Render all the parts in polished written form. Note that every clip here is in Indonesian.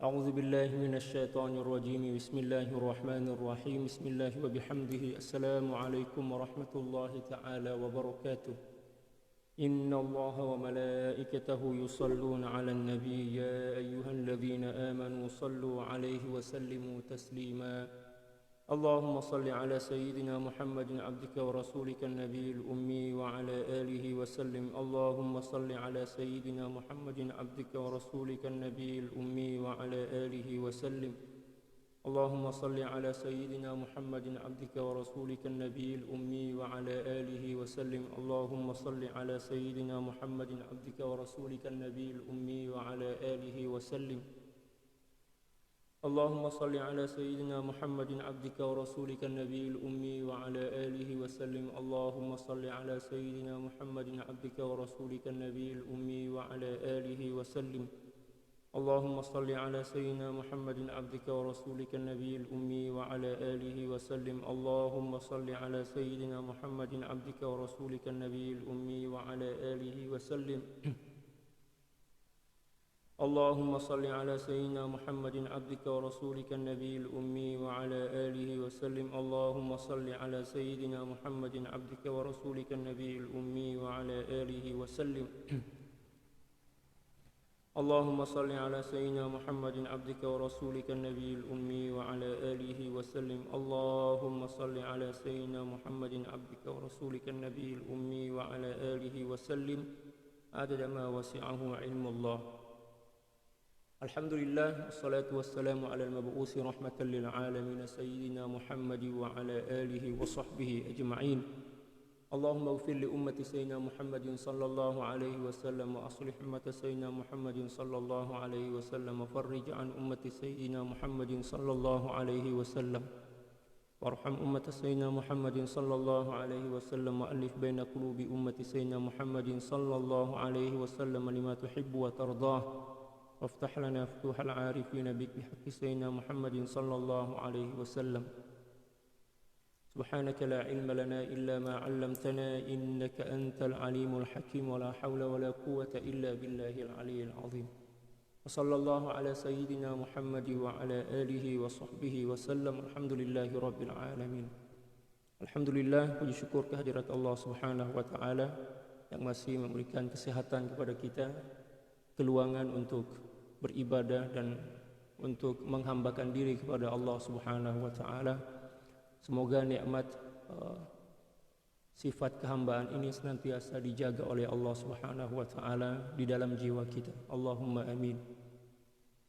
أعوذ بالله من الشيطان الرجيم بسم الله الرحمن الرحيم بسم الله وبحمده السلام عليكم ورحمة الله تعالى وبركاته إن الله وملائكته يصلون على النبي يا أيها الذين آمنوا صلوا عليه وسلموا تسليما اللهم صل على سيدنا محمد عبدك ورسولك النبي الأمي وعلى آله وسلم اللهم صل على سيدنا محمد عبدك ورسولك النبي الأمي وعلى آله وسلم اللهم صل على سيدنا محمد عبدك ورسولك النبي الأمي وعلى آله وسلم اللهم صل على سيدنا محمد عبدك ورسولك النبي الأمي وعلى آله وسلم اللهم صل على سيدنا محمد عبدك ورسولك النبي الأمي وعلى آله وسلم اللهم صل على سيدنا محمد عبدك ورسولك النبي الأمي وعلى آله وسلم اللهم صل على سيدنا محمد عبدك ورسولك النبي الأمي وعلى آله وسلم اللهم صل على سيدنا محمد عبدك ورسولك النبي الأمي وعلى آله وسلم اللهم صل على سيدنا محمد عبدك ورسولك النبي الأمي وعلى آله وسلم اللهم صل على سيدنا محمد عبدك ورسولك النبي الأمي وعلى آله وسلم اللهم صل على سيدنا محمد عبدك ورسولك النبي الأمي وعلى آله وسلم اللهم صل على سيدنا محمد عبدك ورسولك النبي الأمي وعلى آله وسلم عدد ما وسعه علم الله Alhamdulillah, wassalatu wassalamu ala al-mabu'usi rahmatan lil alamin sayyidina Muhammad wa ala alihi wa sahbihi ajma'in. Allahumma ighfir li ummati sayyidina Muhammadin sallallahu alaihi wasallam wa aslih ummata sayyidina Muhammadin sallallahu alaihi wasallam wa farrij an ummati sayyidina Muhammadin sallallahu alaihi wasallam warham ummata sayyidina Muhammadin sallallahu alaihi wasallam wa alif baina qulubi ummati sayyidina Muhammadin sallallahu alaihi wasallam lima tuhibbu wa tardah وافتح لنا فتوح العارفين بك بحق سيدنا محمد صلى الله عليه وسلم سبحانك لا علم لنا إلا ما علمتنا إنك أنت العليم الحكيم ولا حول ولا قوة إلا بالله العلي العظيم وصلى الله على سيدنا محمد وعلى آله وصحبه وسلم الحمد لله رب العالمين. Alhamdulillah, puji syukur kehadirat Allah Subhanahu wa taala yang masih memberikan kesehatan kepada kita, keluangan untuk beribadah dan untuk menghambakan diri kepada Allah Subhanahu wa taala. Semoga nikmat sifat kehambaan ini senantiasa dijaga oleh Allah Subhanahu wa taala di dalam jiwa kita. Allahumma amin.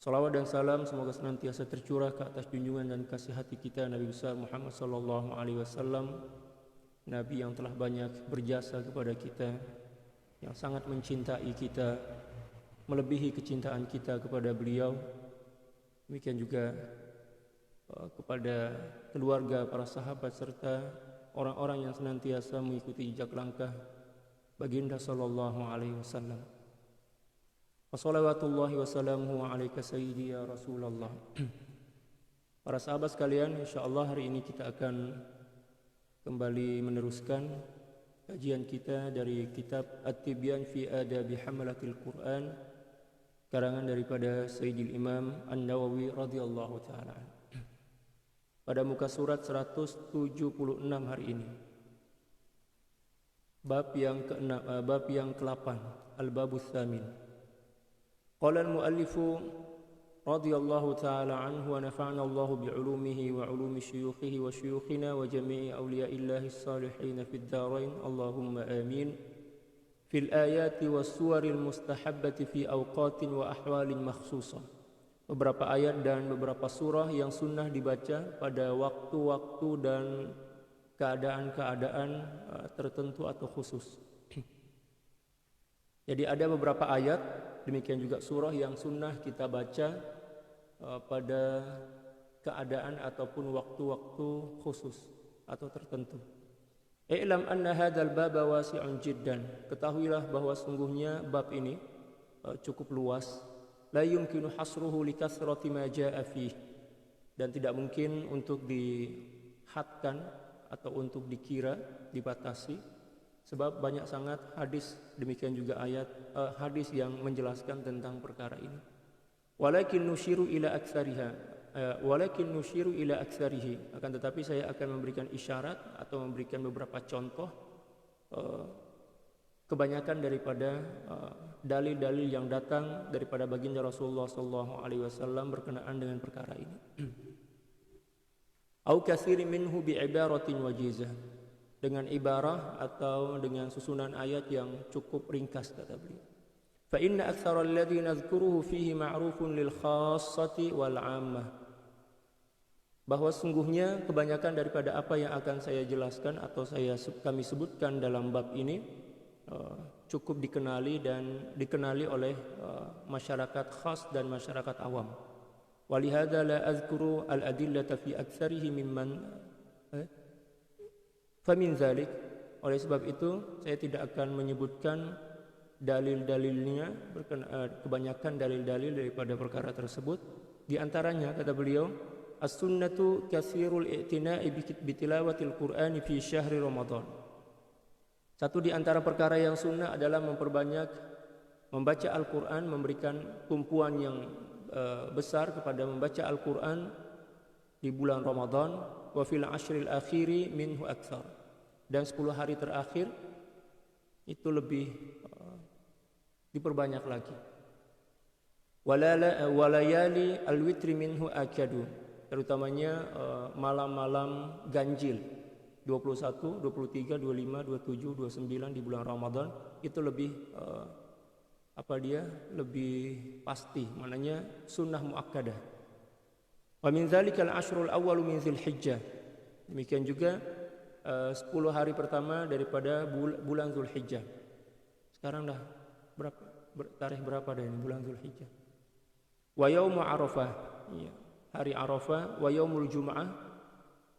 Salawat dan salam semoga senantiasa tercurah ke atas junjungan dan kasih hati kita Nabi besar Muhammad sallallahu alaihi wasallam, nabi yang telah banyak berjasa kepada kita, yang sangat mencintai kita, melebihi kecintaan kita kepada beliau. Demikian juga kepada keluarga, para sahabat serta orang-orang yang senantiasa mengikuti jejak langkah baginda sallallahu alaihi wasallam. Wassalawatullahi wassalamuhu alaika sayyidi ya Rasulullah. Para sahabat sekalian, insyaallah hari ini kita akan kembali meneruskan kajian kita dari kitab At-Tibyan fi Adabi Hamalatil Quran, karangan daripada Sayyidil Imam An-Nawawi radhiyallahu taala. Pada muka surat 176 hari ini, bab yang ke-8, al-babus tsamin. Qala al-muallifu radhiyallahu taala anhu wa nafa'ana Allahu bi'ulumihi wa 'ulumi syuyukhihi wa syuyukhina wa jami'i awliya'illahi as-salihin fid dharain Allahumma amin. Fil ayati was suwaril mustahabbati fi awqatin wa ahwalin makhsusah. Beberapa ayat dan beberapa surah yang sunnah dibaca pada waktu-waktu dan keadaan-keadaan tertentu atau khusus. Jadi ada beberapa ayat, demikian juga surah yang sunnah kita baca pada keadaan ataupun waktu-waktu khusus atau tertentu. I'lam anna hadzal baba wasi'un jiddan. Ketahuilah bahwa sungguhnya bab ini cukup luas. La yumkinu hasruhu li kathrati ma jaa'a fihi. Dan tidak mungkin untuk dihadkan atau untuk dikira, dibatasi, sebab banyak sangat hadis, demikian juga ayat hadis yang menjelaskan tentang perkara ini. Walakin nushiru ila aktsariha, walakin nushiru ila aktsarihi, akan tetapi saya akan memberikan isyarat atau memberikan beberapa contoh kebanyakan daripada dalil-dalil yang datang daripada baginda Rasulullah sallallahu alaihi wasallam berkenaan dengan perkara ini. Au katsirin minhu bi ibaratin wajizah, dengan ibarah atau dengan susunan ayat yang cukup ringkas, kata beliau. Fa inna aktsara alladhi nadhkuruhu fihi ma'rufun lil khassati wal 'ammah, bahwa sungguhnya kebanyakan daripada apa yang akan saya jelaskan atau kami sebutkan dalam bab ini cukup dikenali oleh masyarakat khas dan masyarakat awam. Walihada la azkuru al-adillata fi aktsarihi mimman famin zalik, oleh sebab itu saya tidak akan menyebutkan dalil-dalilnya, kebanyakan dalil-dalil daripada perkara tersebut. Di antaranya kata beliau, as-sunnatu katsirul i'tina'i bi tilawatil qur'ani fi syahri ramadan. Satu di antara perkara yang sunnah adalah memperbanyak membaca Al-Qur'an, memberikan tumpuan yang besar kepada membaca Al-Quran di bulan Ramadan. Wa fil ashril akhiri minhu aktsar, dan 10 hari terakhir itu lebih diperbanyak lagi. Walayali al-witri minhu akadu, terutamanya malam-malam ganjil 21, 23, 25, 27, 29 di bulan Ramadan itu lebih lebih pasti, maknanya sunnah muakkadah. Wa min dzalikal ashrul awwal min Dzulhijjah, demikian juga 10 hari pertama daripada bulan Dzulhijjah. Sekarang dah berapa tarikh berapa dah ini bulan Dzulhijjah? Wa yaum Arafah, ya, hari Arafah. Wa yaumul Jum'ah,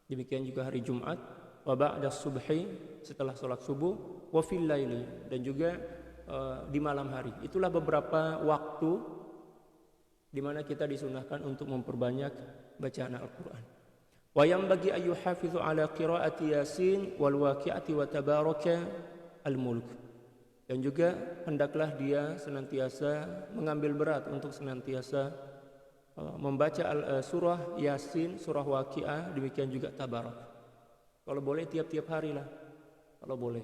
demikian juga hari Jumat. Wa ba'da subhi, setelah salat subuh. Wa fil laili, dan juga di malam hari. Itulah beberapa waktu di mana kita disunahkan untuk memperbanyak bacaan Al-Quran. Wa yanbaghi an yuhafizu ala qiraati Yasin wal Waqi'ati wa tabaraka al-mulk, dan juga hendaklah dia senantiasa mengambil berat untuk senantiasa membaca surah Yasin, surah Waqi'ah, demikian juga Tabarak. Kalau boleh tiap-tiap hari lah, kalau boleh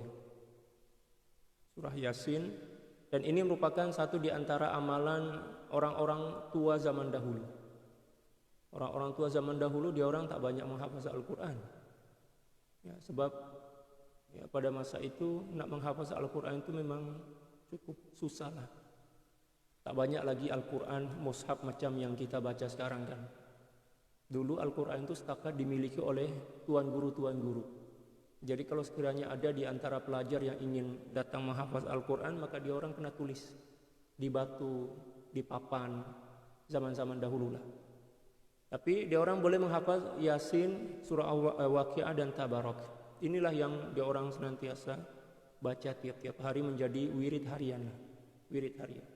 surah Yasin. Dan ini merupakan satu di antara amalan orang-orang tua zaman dahulu. Orang-orang tua zaman dahulu dia orang tak banyak menghafaz Al-Quran, ya, sebab ya, pada masa itu nak menghafaz Al-Quran itu memang cukup susah lah. Tak banyak lagi Al-Quran mushaf macam yang kita baca sekarang kan. Dulu Al-Quran itu setakat dimiliki oleh tuan guru. Jadi kalau sekiranya ada di antara pelajar yang ingin datang menghafaz Al-Quran, maka dia orang kena tulis di batu, di papan, zaman-zaman dahulu lah. Tapi dia orang boleh menghafaz Yasin, surah Waqi'ah dan Tabarak. Inilah yang dia orang senantiasa baca tiap-tiap hari menjadi wirid harian. Wirid harian.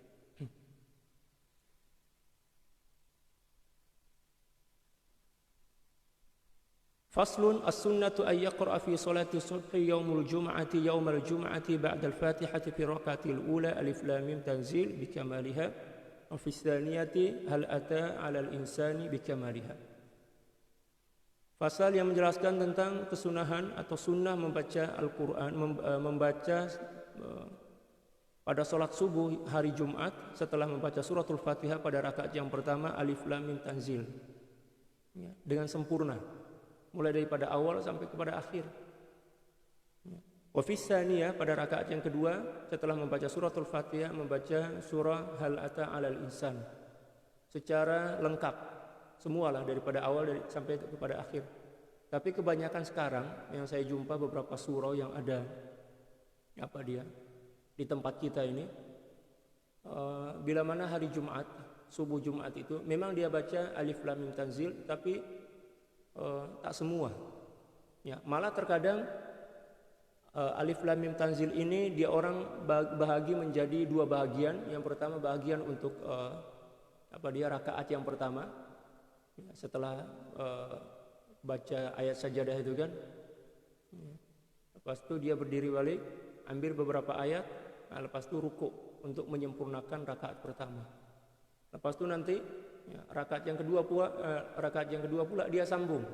Faslun as-sunnatu ay yaqra'a fi salati subhi yaumul jum'ati yaumal jum'ati ba'da al-fatihati fi rak'atil ula alif lam mim tanzil bi kamaliha wa fi tsaniyati hal ata 'alal insani bi kamaliha. Pasal yang menjelaskan tentang kesunahan atau sunnah membaca Al-Qur'an, membaca pada salat subuh hari Jumat setelah membaca suratul Fatihah pada rakaat yang pertama alif lam mim tanzil, ya, dengan sempurna mulai daripada awal sampai kepada akhir. Wa fi tsaniyah, pada rakaat yang kedua setelah membaca suratul Fatihah membaca surah hal ata 'alal insan secara lengkap, semualah daripada awal sampai kepada akhir. Tapi kebanyakan sekarang yang saya jumpa beberapa surah yang ada di tempat kita ini, bila mana hari Jumat, subuh Jumat itu memang dia baca alif lam mim tanzil, tapi tak semua, ya, malah terkadang alif lam mim tanzil ini dia orang bahagi menjadi dua bahagian. Yang pertama bahagian untuk rakaat yang pertama, ya, setelah baca ayat sajadah itu kan, ya, lepas itu dia berdiri balik ambil beberapa ayat, lepas itu rukuk untuk menyempurnakan rakaat pertama. Lepas itu nanti ya, rakaat yang kedua pula dia sambung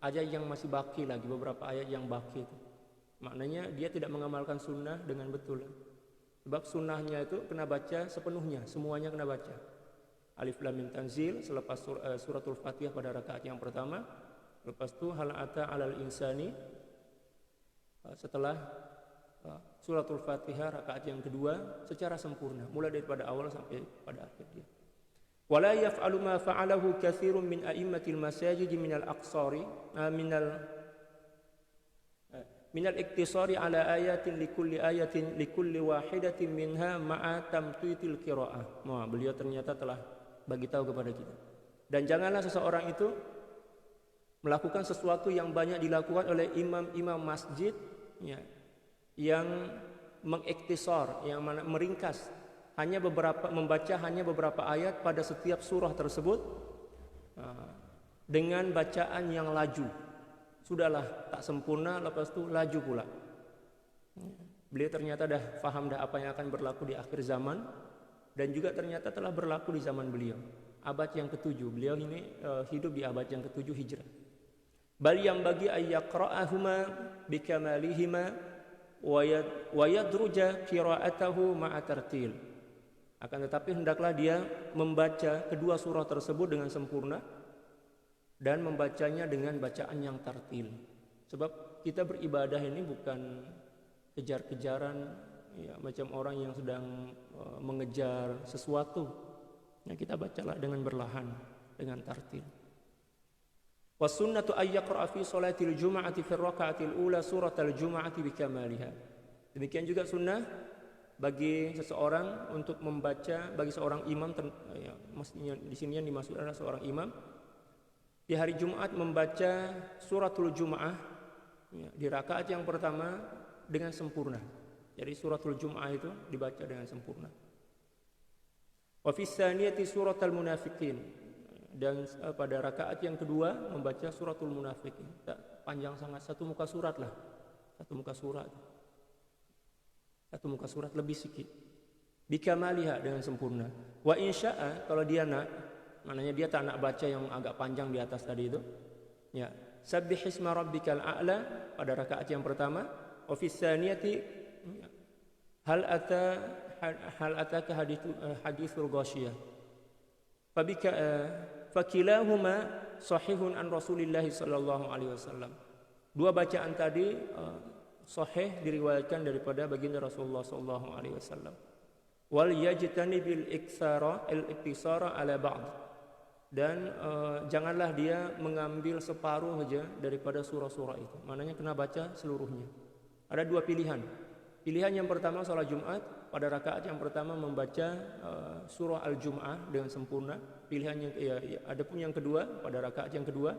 ayat yang masih baki lagi, beberapa ayat yang baki itu. Maknanya dia tidak mengamalkan sunnah dengan betul. Sebab sunnahnya itu kena baca sepenuhnya, semuanya kena baca. Alif Lam Mim Tanzil selepas suratul Fatihah pada rakaat yang pertama. Lepas itu hal ata 'alal insani setelah suratul Fatihah rakaat yang kedua secara sempurna, mulai daripada awal sampai pada akhir dia. Wala yaf'alu ma fa'alahu katsirun min a'immatil masajid minal aqsari minal iktisari ala ayatin likulli wahidatin minha ma'a tamtuitil qiraah. Nah, beliau ternyata telah bagi tahu kepada kita. Dan janganlah seseorang itu melakukan sesuatu yang banyak dilakukan oleh imam-imam masjid ya, yang mengiktisar, yang meringkas membaca hanya beberapa ayat pada setiap surah tersebut dengan bacaan yang laju. Sudahlah tak sempurna, lepas itu laju pula. Beliau ternyata dah faham dah apa yang akan berlaku di akhir zaman, dan juga ternyata telah berlaku di zaman beliau. Abad yang ke-7, beliau ini hidup di abad yang ke-7 Hijrah. Bal yang bagi ayyaqra'ahuma bikamalihima wa yadruja qira'atahu ma'a tartil. Akan tetapi hendaklah dia membaca kedua surah tersebut dengan sempurna dan membacanya dengan bacaan yang tartil. Sebab kita beribadah ini bukan kejar-kejaran ya, macam orang yang sedang mengejar sesuatu. Ya, kita bacalah dengan berlahan, dengan tartil. Was sunnatu ay yaqra'a fi salatil jum'ati fi raka'atil ula suratal jum'ati bikamaliha. Demikian juga sunnah bagi seseorang untuk membaca, bagi seorang imam ya, maksudnya di sini yang dimaksud adalah seorang imam di hari Jumat membaca suratul Jum'ah ya, di rakaat yang pertama dengan sempurna. Jadi suratul Jum'ah itu dibaca dengan sempurna. Wa fi tsaniyati suratul munafiqin, dan pada rakaat yang kedua membaca suratul munafiqin. Tak panjang sangat, satu muka surat lah. Satu muka surat lebih sedikit. Bikamaliha, dengan sempurna. Wa insya'a, kalau dia nak, maknanya dia tak nak baca yang agak panjang di atas tadi itu. Ya, sabbihisma rabbikal a'la pada rakaat yang pertama. Wa fi tsaniyati hal ataka hadithul ghasyiyah. Fakilahuma sahihun an Rasulillah sallallahu alaihi wasallam. Dua bacaan tadi sahih diriwayatkan daripada baginda Rasulullah sallallahu alaihi wasallam. Wal yajtanibil iktisara ala ba'd. Dan janganlah dia mengambil separuh saja daripada surah-surah itu. Maknanya kena baca seluruhnya. Ada dua pilihan. Pilihan yang pertama salat Jumat, pada rakaat yang pertama membaca surah Al-Jum'ah dengan sempurna. Pilihan yang adapun yang kedua, pada rakaat yang kedua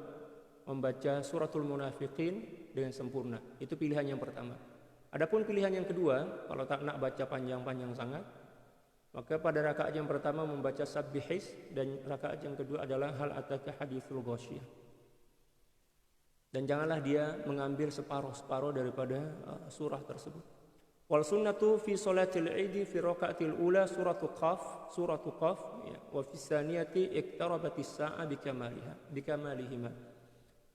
membaca suratul munafiqin dengan sempurna. Itu pilihan yang pertama. Adapun pilihan yang kedua, kalau tak nak baca panjang-panjang sangat, maka pada rakaat yang pertama membaca sabbihis, dan rakaat yang kedua adalah hal ataka hadithul ghasyiyah. Dan janganlah dia mengambil separuh-separuh daripada surah tersebut. Wal sunnatu fi salatil Id fi rakaatil ula suratul Qaf ya, wa fi tsaniyati iqtarabatis sa'a bikamalihima.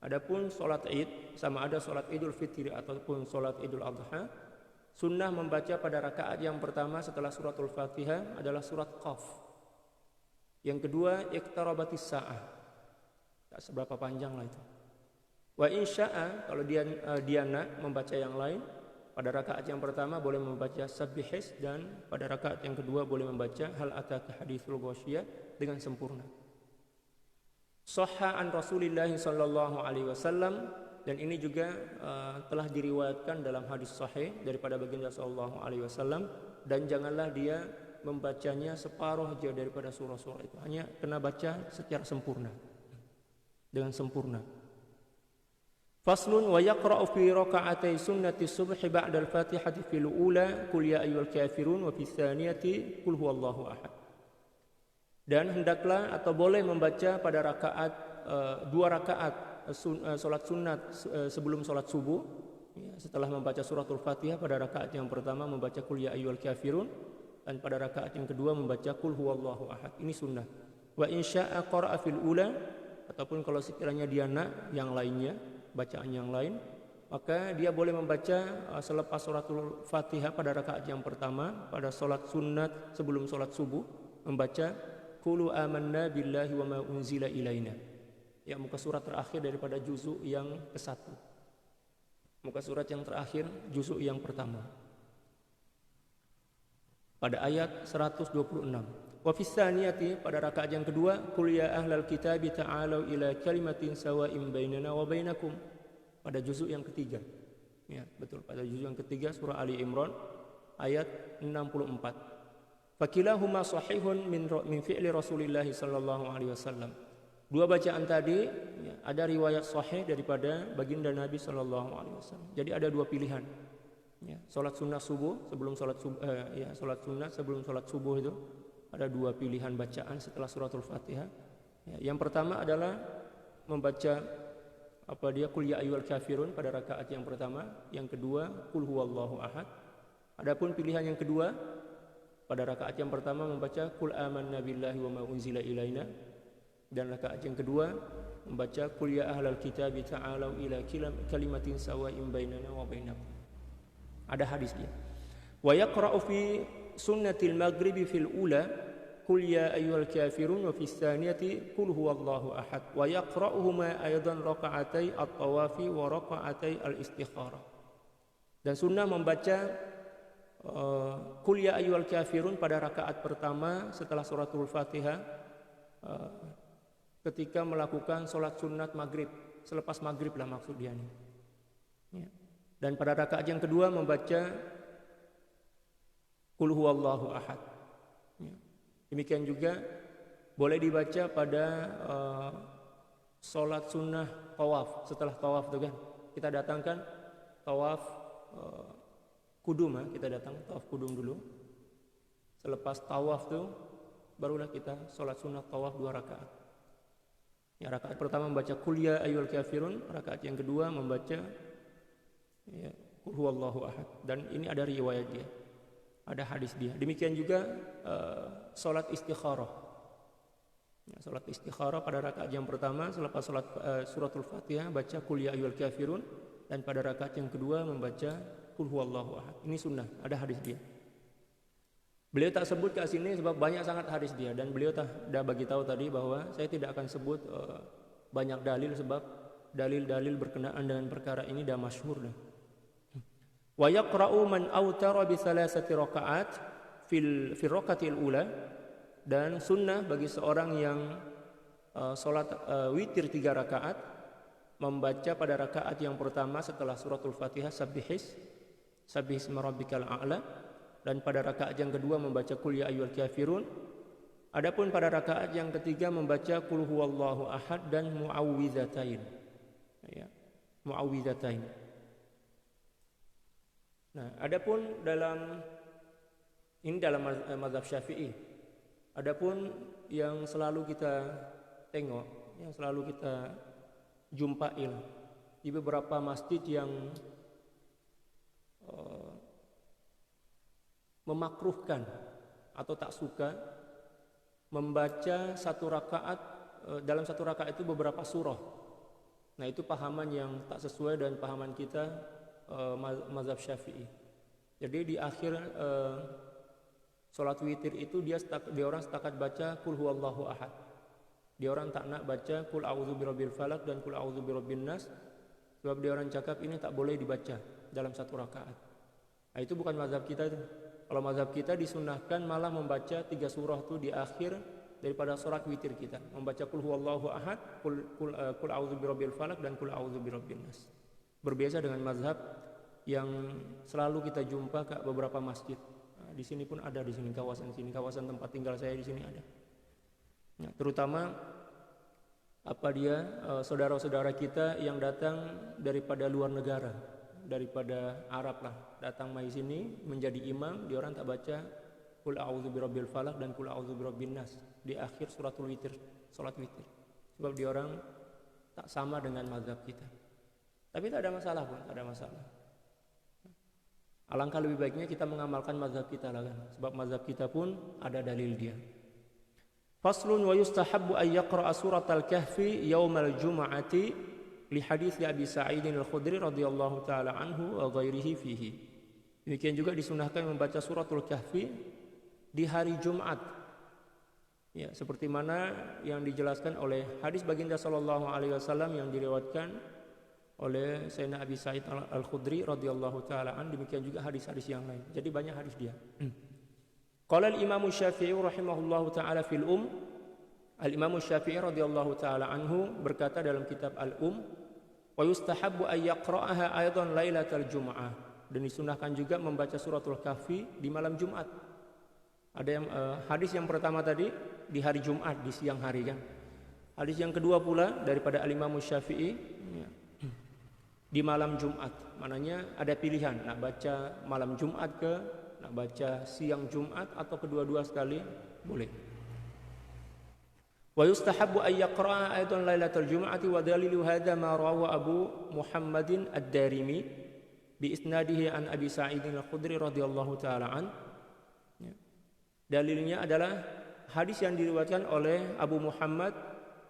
Adapun salat Id, sama ada salat Idul Fitri ataupun salat Idul Adha, sunnah membaca pada rakaat yang pertama setelah suratul Fatihah adalah surat Qaf. Yang kedua iqtarabatis sa'ah. Tak seberapa panjang lah itu. Wa insya'a, kalau dia nak membaca yang lain, pada rakaat yang pertama boleh membaca sabbihis, dan pada rakaat yang kedua boleh membaca hal ataka hadithul ghasyiyah dengan sempurna. Sahha an Rasulillah sallallahu alaihi wasallam, dan ini juga telah diriwayatkan dalam hadis sahih daripada baginda sallallahu alaihi wasallam, dan janganlah dia membacanya separuh saja daripada surah-surah itu, hanya kena baca secara sempurna, dengan sempurna. Faslun wa yaqra'u fi raka'atay sunnati subhi ba'da al-Fatihati fil ula qul ya ayyuhal kafirun wa fi tsaniyati qul huwallahu ahad. Dan hendaklah atau boleh membaca pada rakaat dua rakaat salat sunat sebelum salat subuh ya, setelah membaca suratul Fatihah pada rakaat yang pertama membaca qul ya ayyuhal kafirun, dan pada rakaat yang kedua membaca qul huwallahu ahad. Ini sunnah. Wa in syaa qara'a fil ula, ataupun kalau sekiranya dia nak yang lainnya, bacaan yang lain, maka dia boleh membaca selepas suratul Fatihah pada rakaat yang pertama, pada salat sunat sebelum salat subuh, membaca qulu amanna billahi wa ma unzila ilaina. Ya, muka surat terakhir daripada juzuk yang ke-1. Muka surat yang terakhir juzuk yang pertama. Pada ayat 126. Wa fis tsaniyati, pada rakaat yang kedua, qul ya ahlal kitabi ta'alu ila kalimatin sawa'in bainana wa bainakum. Pada juzuk yang ketiga. Ya, betul, pada juzuk yang ketiga surah Ali Imran ayat 64. Fakilahuma sahihun min fi'li Rasulillah sallallahu alaihi wasallam. Dua bacaan tadi ya, ada riwayat sahih daripada baginda Nabi sallallahu alaihi wasallam. Jadi ada dua pilihan. Ya, salat sunnah subuh sebelum salat salat sunnah sebelum salat subuh itu ada dua pilihan bacaan setelah suratul Fatihah. Ya, yang pertama adalah membaca qul ya ayyuhal kafirun pada rakaat yang pertama, yang kedua qul huwallahu ahad. Adapun pilihan yang kedua, pada rakaat yang pertama membaca qul amanna billahi wa ma unzila ilaina, dan rakaat yang kedua membaca qul ya ahlal kitabi ta'alu ila kalimatin sawa'in bainana wa bainakum. Ada hadisnya. Wa yaqra'u fi sunnatil maghribi fil ula qul ya ayyuhal kafirun wa fis tsaniyati qul huwallahu ahad. Wa yaqra'uhuma aidan raka'atai at-tawafi wa raka'atai al-istikharah. Dan sunnah membaca qul ya ayyuhal kafirun pada rakaat pertama setelah suratul Fatihah ketika melakukan sholat sunat maghrib, selepas maghrib lah maksud dia ini. Ya. Dan pada rakaat yang kedua membaca qul huwallahu ahad. Ya. Demikian juga boleh dibaca pada sholat sunnah tawaf. Setelah tawaf itu kan kita datangkan tawaf kudum, kita datang tawaf kudum dulu. Selepas tawaf itu barulah kita sholat sunnah tawaf 2 rakaat. Ya, rakaat pertama membaca qul ya ayyuhal kafirun, rakaat yang kedua membaca ya, qul huwallahu ahad. Dan ini ada riwayat dia, ada hadis dia. Demikian juga salat istikharah. Ya, salat istikharah pada rakaat yang pertama selepas salat suratul Fatihah baca qul ya ayyuhal kafirun, dan pada rakaat yang kedua membaca qul huwallahu ahad. Ini sunnah, ada hadis dia. Beliau tak sebut ke sini sebab banyak sangat hadis dia, dan beliau dah bagi tahu tadi bahwa saya tidak akan sebut banyak dalil sebab dalil-dalil berkenaan dengan perkara ini dah masyhur dah. Wa yaqra'u man awtara bi thalathati rakaat fil rakatil ula, dan sunnah bagi seorang yang salat witir 3 rakaat membaca pada rakaat yang pertama setelah suratul Fatihah Sabbihis rabbikal a'la, dan pada rakaat yang kedua membaca qul ya ayyuhal kafirun. Adapun pada rakaat yang ketiga membaca qul huwallahu ahad dan muawwidzatain. Ya, muawwidzatain. Nah, adapun dalam mazhab Syafi'i. Adapun yang selalu kita tengok, yang selalu kita jumpain di beberapa masjid yang memakruhkan atau tak suka membaca dalam satu rakaat itu beberapa surah. Nah, itu pahaman yang tak sesuai dengan pahaman kita mazhab Syafi'i. Jadi di akhir salat witir itu dia orang setakat baca qul huwallahu ahad. Dia orang tak nak baca qul a'udzu birabbil falaq dan qul a'udzu birabbin nas, sebab dia orang cakap ini tak boleh dibaca dalam satu rakaat. Nah, itu bukan mazhab kita itu. Kalau mazhab kita disunahkan malah membaca 3 surah itu di akhir daripada salat witir kita. Membaca qul huwallahu ahad, qul a'udzu birabbil falaq dan qul a'udzu birabbin nas. Berbeda dengan mazhab yang selalu kita jumpa ke beberapa masjid. Nah, di sini pun ada, di sini kawasan tempat tinggal saya di sini ada. Nah, terutama saudara-saudara kita yang datang daripada luar negara, daripada Arab lah, datang mai sini menjadi imam, dia orang tak baca qul a'udzu birabbil falaq dan qul a'udzu birabbin nas di akhir suratul witir, salat witir. Sebab dia orang tak sama dengan mazhab kita. Tapi tak ada masalah pun, tak ada masalah. Alangkah lebih baiknya kita mengamalkan mazhab kita lah kan. Sebab mazhab kita pun ada dalil dia. Faslun wa yustahabbu an yaqra'a suratal kahfi yaumal jum'ati li hadits Abi Sa'id al-Khudri radhiyallahu taala anhu wa ghairihi fihi. Demikian juga disunahkan membaca suratul kahfi di hari Jumat. Ya, seperti mana yang dijelaskan oleh hadis baginda sallallahu alaihi wasallam yang diriwayatkan oleh Sayyidina Abi Sa'id al-Khudri radhiyallahu taala an, demikian juga hadis-hadis yang lain. Jadi banyak hadis dia. Qala al-Imam Syafi'i rahimahullahu taala fil Al-Imam Syafi'i radhiyallahu taala anhu berkata dalam kitab Al-Um, wa yustahabbu ay yaqra'aha aidan lailatal jum'ah, dan disunahkan juga membaca suratul kahfi di malam Jumat. Ada yang hadis yang pertama tadi di hari Jumat, di siang hari kan. Hadis yang kedua pula daripada Al-Imam Syafi'i ya, di malam Jumat. Mananya ada pilihan, nak baca malam Jumat ke nak baca siang Jumat atau kedua-dua sekali boleh. Wa yustahabbu ay yaqra'a aidan lailatul jum'ati wa dalilu hadza ma rawahu Abu Muhammadin ad-Darimi bi isnadihi an Abi Sa'id al-Khudri radhiyallahu taala an. Dalilnya adalah hadis yang diriwayatkan oleh Abu Muhammad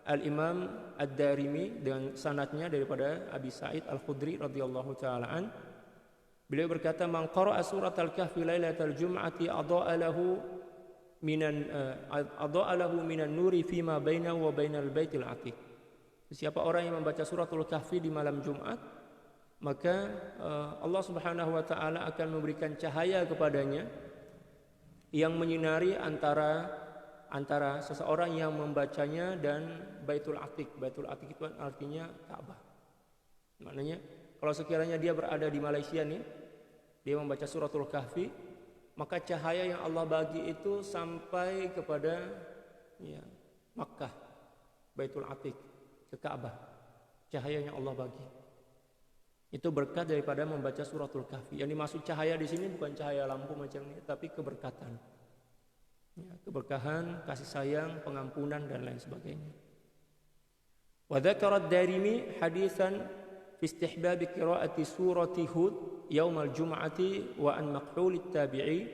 Al-Imam Ad-Darimi dengan sanadnya daripada Abi Sa'id Al-Khudri radhiyallahu taala an. Beliau berkata, "Man qara'a suratal kahfi lailatal jum'ati adha'a lahu minan nuri fima bainahu wa bainal baitil atiq." Siapa orang yang membaca suratul kahfi di malam Jumat, maka Allah Subhanahu wa taala akan memberikan cahaya kepadanya yang menyinari antara seseorang yang membacanya dan Baitul Atiq. Baitul Atiq itu artinya Ka'bah. Maknanya kalau sekiranya dia berada di Malaysia nih, dia membaca suratul kahfi, maka cahaya yang Allah bagi itu sampai kepada ya, Makkah, Baitul Atiq, ke Ka'bah. Cahaya yang Allah bagi. Itu berkat daripada membaca suratul kahfi. Yang dimaksud cahaya di sini bukan cahaya lampu macam ini, tapi keberkatan. Ya, keberkahan, kasih sayang, pengampunan dan lain sebagainya. Wa dzakara ad-Darimi haditsan fi istihbab qira'ati surati Hud yaumal jum'ati wa an maqhul at-tabi'i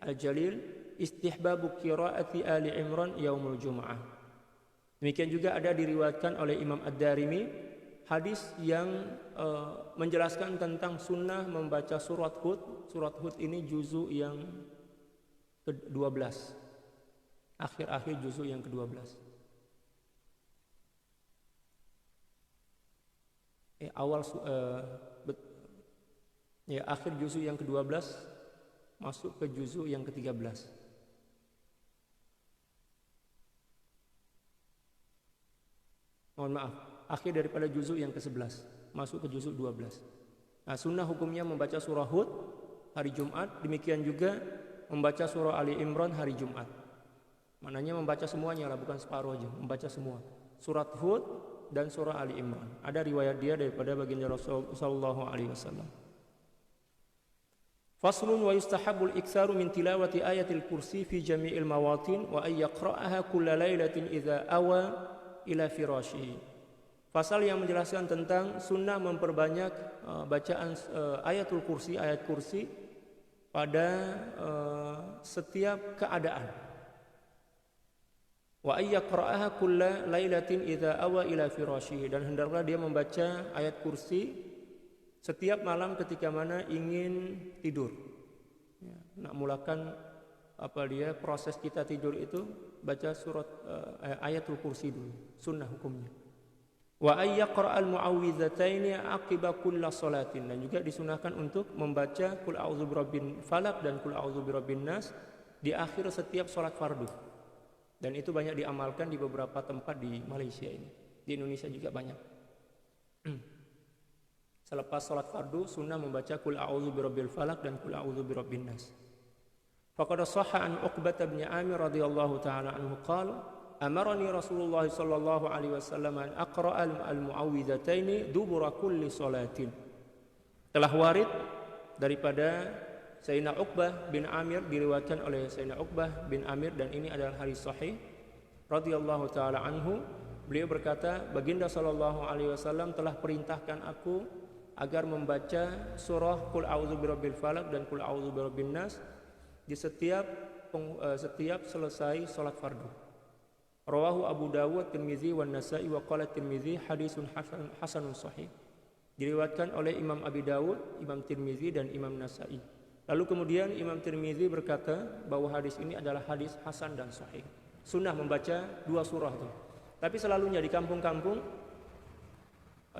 al-jalil istihbab qira'ati Ali Imran yaumul jum'ah. Demikian juga ada diriwayatkan oleh Imam Ad-Darimi hadis yang menjelaskan tentang sunnah membaca surat Hud. Surat Hud ini juzu yang ke-12, akhir-akhir juzu yang ke-12. Akhir juzu yang ke-12 masuk ke juzu yang ke-13. Mohon maaf, akhir daripada juzuk yang ke-11 masuk ke juzuk 12. Nah, sunnah hukumnya membaca surah Hud hari Jumat, demikian juga membaca surah Ali Imran hari Jumat. Maknanya membaca semuanya lah, bukan separuh aja, membaca semua. Surat Hud dan surah Ali Imran. Ada riwayat dia daripada baginda Rasul sallallahu alaihi wasallam. Faslun wa yustahabbul iktsaru min tilawati ayatil kursi fi jami'il mawatin wa ay yaqra'aha kulla lailatin idza awa ila firashihi. Pasal yang menjelaskan tentang sunnah memperbanyak bacaan ayatul kursi, ayat kursi pada setiap keadaan. Wa ayyaqra'aha kulla lailatin idza awa ila firashihi, dan hendaklah dia membaca ayat kursi setiap malam ketika mana ingin tidur. Ya, nak mulakan proses kita tidur itu baca surat ayatul kursi dulu, sunnah hukumnya. Wa ayyaqra'al mu'awwidhataini aqiba kulli salatin, dan juga disunahkan untuk membaca qul a'udzu birabbin falaq dan qul a'udzu birabbin nas di akhir setiap salat fardu. Dan itu banyak diamalkan di beberapa tempat di Malaysia ini. Di Indonesia juga banyak. Selepas salat fardu sunnah membaca qul a'udzu birabbil falaq dan qul a'udzu birabbin nas. Faqad shahha an Uqbah bin Amir radhiyallahu taala anhu qala amarani Rasulullah sallallahu alaihi wasallam an aqra'a al-mu'awwidhataini dubura kulli salatin. Telah warid daripada Sayyidina Uqbah bin Amir, diriwayatkan oleh Sayyidina Uqbah bin Amir, dan ini adalah hadis sahih radhiyallahu taala anhu. Beliau berkata, baginda sallallahu alaihi wasallam telah perintahkan aku agar membaca surah Qul a'udzu birabbil falaq dan Qul a'udzu birabbin nas di setiap selesai salat fardu. Rawahu Abu Dawud, Tirmizi, wan Nasa'i wa qala Tirmizi hadisun hasanun sahih. Diriwayatkan oleh Imam Abi Dawud, Imam Tirmizi dan Imam Nasa'i. Lalu kemudian Imam Tirmizi berkata bahwa hadis ini adalah hadis hasan dan sahih. Sunnah membaca 2 surah itu. Tapi selalunya di kampung-kampung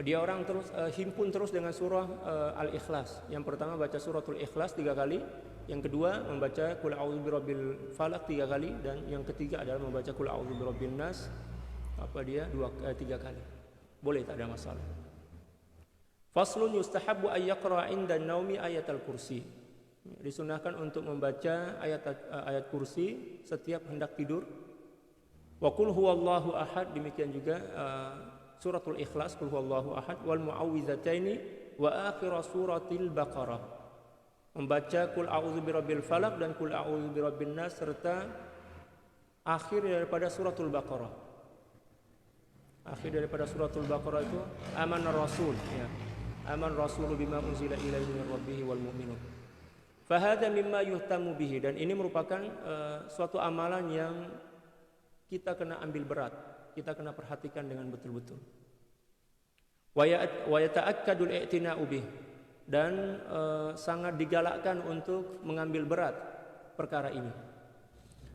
dia orang terus himpun terus dengan surah Al-Ikhlas. Yang pertama baca suratul Ikhlas 3 kali, yang kedua membaca Qul a'udzu birabbil falaq 3 kali, dan yang ketiga adalah membaca Qul a'udzu birabbin nas 3 kali. Boleh, tak ada masalah. Faslun yustahabbu ay yaqra 'inda an-naumi ayatal kursi. Disunahkan untuk membaca ayat kursi setiap hendak tidur. Wa qul huwallahu ahad, demikian juga suratul Ikhlas Qul huwallahu ahad, wal muawwizataini wa akhir suratil Baqarah. Membaca Qul a'udzu birabbil falaq dan Qul a'udzu birabbin nas serta akhir daripada suratul Baqarah. Akhir daripada suratul Baqarah itu amanar rasul, ya. Aman rasulu bima unzila ilaihi min rabbih wal mu'minun. Fahadha mimma yuhtamu bihi, dan ini merupakan suatu amalan yang kita kena ambil berat, kita kena perhatikan dengan betul-betul. Wa yata'akkadul i'tina'u bih, dan sangat digalakkan untuk mengambil berat perkara ini.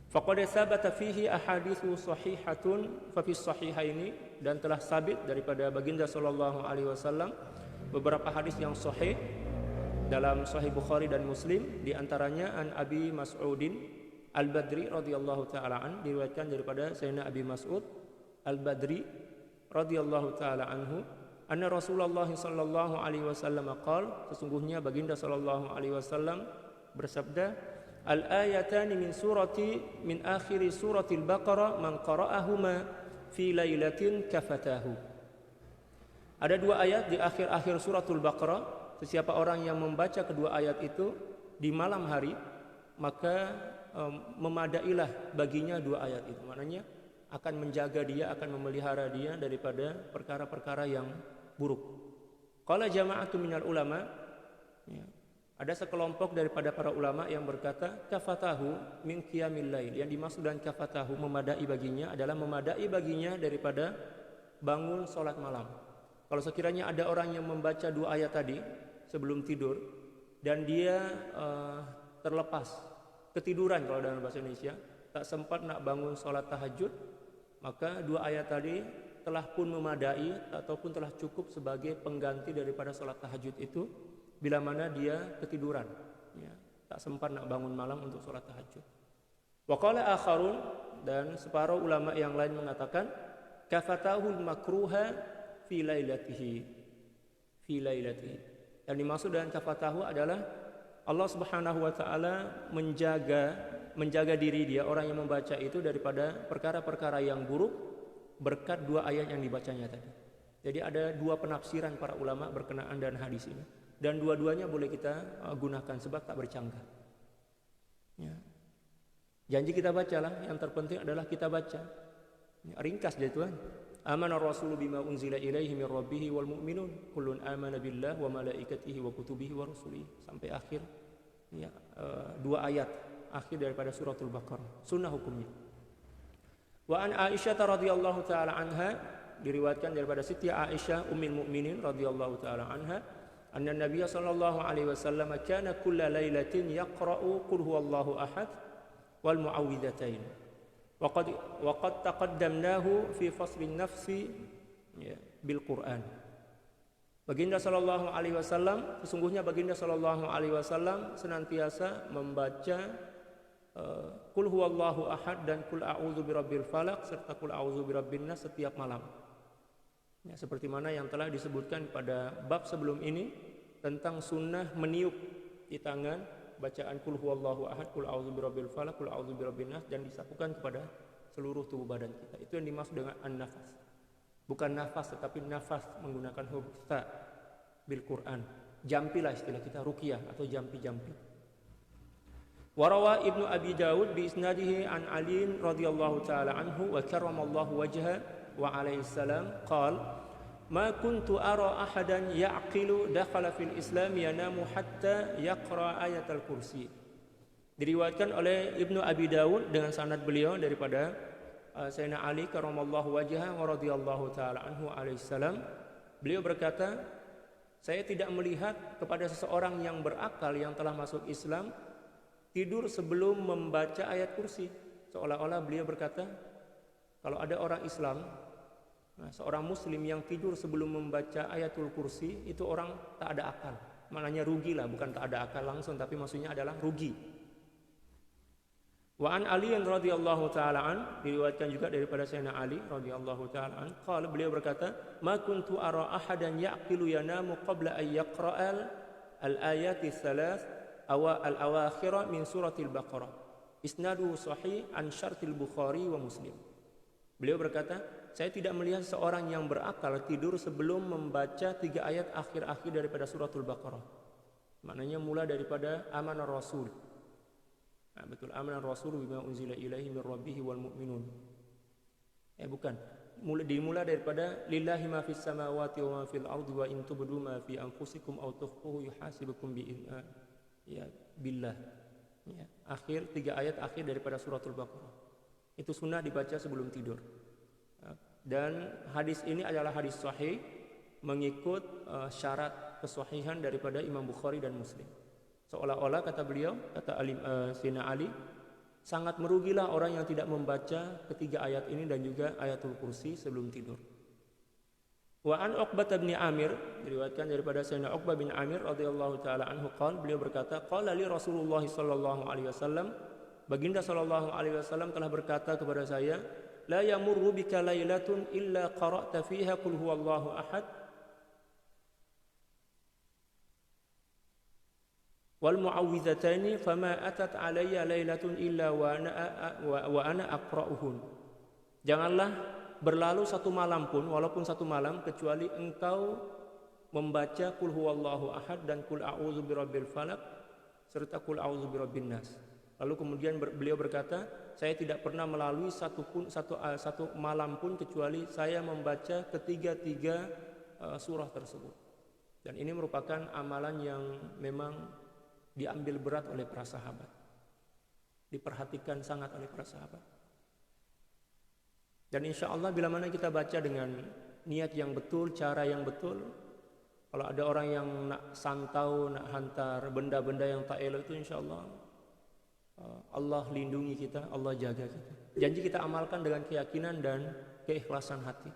Faqad sabata fihi ahaditsu sahihatun fa fis sahihaini, dan telah sabit daripada baginda sallallahu alaihi wasallam beberapa hadis yang sahih dalam Sahih Bukhari dan Muslim, di antaranya an Abi Mas'udin Al-Badri radhiyallahu taala an, diriwayatkan daripada Sayyidina Abi Mas'ud Al-Badri radhiyallahu taala anhu, anna Rasulullah sallallahu alaihi wasallam qala, sesungguhnya baginda sallallahu alaihi wasallam bersabda, al-ayatani min akhiri suratil Baqarah man qara'ahuma fi lailatin kafatahu. Ada 2 ayat di akhir-akhir suratul Baqarah. Sesiapa orang yang membaca kedua ayat itu di malam hari, maka memadailah baginya 2 ayat itu. Maknanya akan menjaga dia, akan memelihara dia daripada perkara-perkara yang buruk. Qala jama'atu minal ulama, ya, ada sekelompok daripada para ulama yang berkata kafatahu min qiyamil lail. Yang dimaksud dengan kafatahu, memadai baginya, adalah memadai baginya daripada bangun salat malam. Kalau sekiranya ada orang yang membaca 2 ayat tadi sebelum tidur dan dia terlepas, ketiduran kalau dalam bahasa Indonesia, tak sempat nak bangun sholat tahajud, maka 2 ayat tadi telah pun memadai ataupun telah cukup sebagai pengganti daripada sholat tahajud itu bila mana dia ketiduran, ya, tak sempat nak bangun malam untuk sholat tahajud. Wa qala akharun, dan separuh ulama yang lain mengatakan kafatahul makruha fi lailatihi. Yang dimaksud dengan kafatahu adalah Allah Subhanahu wa taala menjaga diri dia, orang yang membaca itu, daripada perkara-perkara yang buruk berkat 2 ayat yang dibacanya tadi. Jadi ada 2 penafsiran para ulama berkenaan dengan hadis ini, dan dua-duanya boleh kita gunakan sebab tak bercanggah. Ya. Janji kita bacalah, yang terpenting adalah kita baca. Ya, ringkas dia Tuhan. Amana rasulu bima unzila ilaihi min rabbih wal mu'minun kullun amana billah wa malaikatihi wa kutubihi wa rusulihi, sampai akhir, ya, 2 ayat akhir daripada suratul Baqarah. Sunnah hukumnya. Wa an Aisyah radhiyallahu taala anha, diriwayatkan daripada Siti Aisyah ummul mukminin radhiyallahu taala anha, anna Nabiy sallallahu alaihi wasallam kana kulla lailatin yaqra'u qul huwallahu ahad wal muawwidzatain. Waqad taqaddamnahu fi faslin nafsi, ya, bil Quran. Baginda sallallahu alaihi wasallam, sesungguhnya baginda sallallahu alaihi wasallam senantiasa membaca Qul huwallahu ahad dan Qul a'udzu birabbil falaq serta Qul a'udzu birabbin nas setiap malam. Ya, seperti mana yang telah disebutkan pada bab sebelum ini tentang sunnah meniup di tangan bacaan Qul huwallahu ahad, Qul a'udzu birabbil falaq, Qul a'udzu birabbin nas, dan disapukan kepada seluruh tubuh badan kita. Itu yang dimaksud dengan an-nafas. Bukan nafas tetapi nafas menggunakan huruf ta bil Quran. Jampilah istilah kita, ruqyah atau jampi-jampi. Warawa Ibnu Abi Dawud bi isnadihi an Ali radhiyallahu taala anhu wa karramallahu wajha wa alaihi salam qala ma kuntu ara ahadan ya'qilu dakhala fil Islam yanamu hatta yaqra ayatul kursi. Diriwayatkan oleh Ibnu Abi Dawud dengan sanad beliau daripada Sayyidina Ali karramallahu wajhahu wa radhiyallahu taala anhu alaihi salam. Beliau berkata, saya tidak melihat kepada seseorang yang berakal yang telah masuk Islam tidur sebelum membaca ayat kursi. Seolah-olah beliau berkata, kalau ada orang Islam, seorang muslim yang tidur sebelum membaca ayatul kursi, itu orang tak ada akal. Maknanya rugi lah, bukan tak ada akal langsung, tapi maksudnya adalah rugi. Wa an Ali radhiyallahu taala an, diriwayatkan juga daripada Sayyidina Ali radhiyallahu taala an, qala, beliau berkata, ma kuntu ara ahadan yaqilu yanamu qabla an yaqra'al al-ayati thalath al-awakhir min suratil Baqarah. Isnaduhu sahih an syartil Bukhari wa Muslim. Beliau berkata, saya tidak melihat seorang yang berakal tidur sebelum membaca 3 ayat akhir-akhir daripada suratul Baqarah. Maknanya mulai daripada amanar rasul. Nah, betul, amanar rasul bima unzila ilaihi mir rabbih wal mu'minun. Bukan. Dimulai daripada lillahi ma fis samawati wa ma fil ardi wa in tubdu ma fi anfusikum aw tukhfuhu yuhasibukum billah. Akhir 3 ayat akhir daripada suratul Baqarah. Itu sunnah dibaca sebelum tidur. Dan hadis ini adalah hadis sahih mengikut syarat kesahihan daripada Imam Bukhari dan Muslim. Seolah-olah kata beliau, kata Sayyidina Ali, sangat merugilah orang yang tidak membaca ketiga ayat ini dan juga ayatul kursi sebelum tidur. Wa an Uqbah bin Amir, diriwayatkan daripada Sayyidina Uqbah bin Amir radhiyallahu taala anhu qala, beliau berkata, qala li Rasulullah sallallahu alaihi wasallam, baginda sallallahu alaihi wasallam telah berkata kepada saya, la yamurru bika lailatun illa qara'ta fiha qul huwallahu ahad wal mu'awwidhataini fama atat alayya lailatun illa wa ana aqra'uhun. Janganlah berlalu satu malam pun, walaupun satu malam, kecuali engkau membaca qul huwallahu ahad dan qul a'udzu birabbil falaq serta qul a'udzu birabbin nas. Lalu kemudian beliau berkata, saya tidak pernah melalui satu malam pun kecuali saya membaca ketiga-tiga surah tersebut. Dan ini merupakan amalan yang memang diambil berat oleh para sahabat, diperhatikan sangat oleh para sahabat. Dan insya Allah bila mana kita baca dengan niat yang betul, cara yang betul, kalau ada orang yang nak santau, nak hantar benda-benda yang tak elok itu, insya Allah Allah lindungi kita, Allah jaga kita. Janji kita amalkan dengan keyakinan dan keikhlasan hati.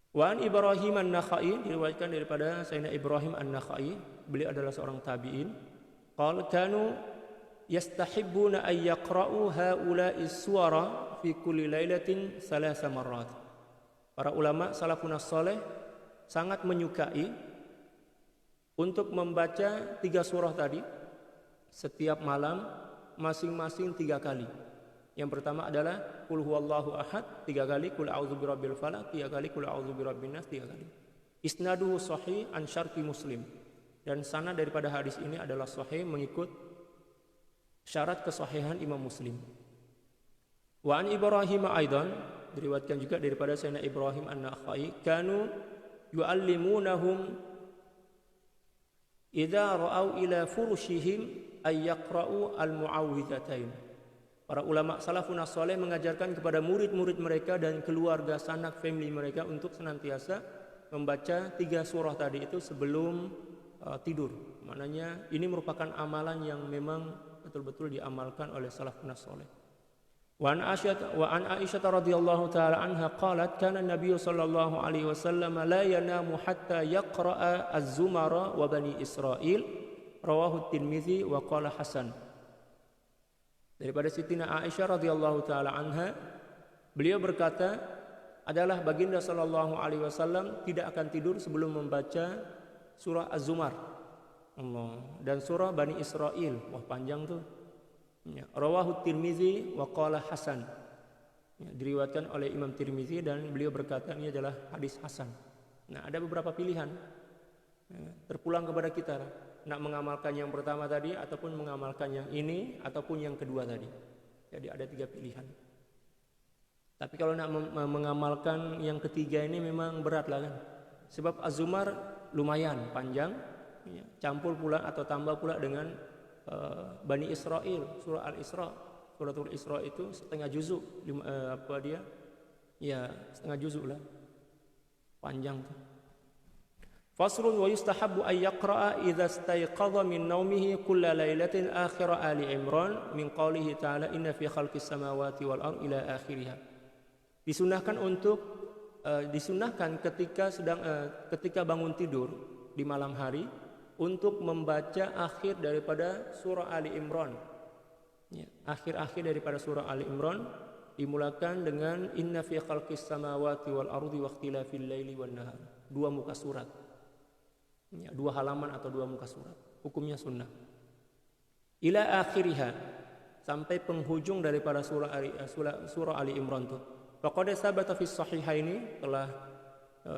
Wa an Ibrahim an-Nakhai, diriwayatkan daripada Sayyidina Ibrahim an-Nakhai, beliau adalah seorang tabi'in. Qala kanu yastahibbuna an yaqra'u haula'i suwara fi kulli lailatin 3 marrat. Para ulama salafun saleh sangat menyukai untuk membaca 3 surah tadi setiap malam masing-masing 3 kali. Yang pertama adalah qul huwallahu ahad 3 kali, qul a'udzu birabbil falaq 3 kali, qul a'udzu birabbin nas 3 kali. Isnaduhu sahih an syarti Muslim. Dan sanad daripada hadis ini adalah sahih mengikut syarat kesahihan Imam Muslim. Wa an Ibrahim aidan, diriwayatkan juga daripada Sayyidina Ibrahim an-Nakhai, kanu yu'allimunahum idza ra'au ila furushihim ay yaqra'u al-mu'awwidhatain. Para ulama salafun saleh mengajarkan kepada murid-murid mereka dan keluarga sanak family mereka untuk senantiasa membaca 3 surah tadi itu sebelum tidur. Maknanya ini merupakan amalan yang memang betul-betul diamalkan oleh salafun saleh. Wa an Aisyah radhiyallahu taala anha qalat kana an-nabiy sallallahu alaihi wasallam la yanamu hatta yaqra'a az-zumara wa bani Israil, rawahu Tirmizi wa qala hasan. Daripada Siti Aisyah radhiyallahu taala anha, beliau berkata, adalah baginda sallallahu alaihi wasallam tidak akan tidur sebelum membaca surah Az-Zumar dan surah Bani Israil. Wah, panjang tuh. Rawahu Tirmizi wa qala hasan. Diriwayatkan oleh Imam Tirmizi dan beliau berkata ini adalah hadis hasan. Nah, ada beberapa pilihan. Terpulang kepada kita nak mengamalkan yang pertama tadi ataupun mengamalkan yang ini ataupun yang kedua tadi. Jadi ada 3 pilihan. Tapi kalau nak mengamalkan yang ketiga ini memang berat lah kan. Sebab Az-Zumar lumayan panjang, ya, campur pula atau tambah pula dengan Bani Israel, surah Al-Isra. Suratul Isra itu setengah juzuk, ya setengah juzuk lah, panjang tuh. Faslun wa yustahabbu an yaqra'a idza istayqadha min naumihi kulla lailatin akhir Ali Imran min qawlihi ta'ala inna fi khalqis samawati wal ardi ila akhirih. Disunahkan ketika bangun tidur di malam hari untuk membaca akhir daripada surah Ali Imran. Ya, akhir-akhir daripada surah Ali Imran dimulakan dengan inna fi khalqis samawati wal ardi wa ikhtilafil laili wan nahar. Dua muka surat. Ya, dua halaman atau dua muka surat. Hukumnya sunnah. Ila akhiriha, sampai penghujung daripada surah Ali Imran itu. Faqad sabata fi sahihaini, telah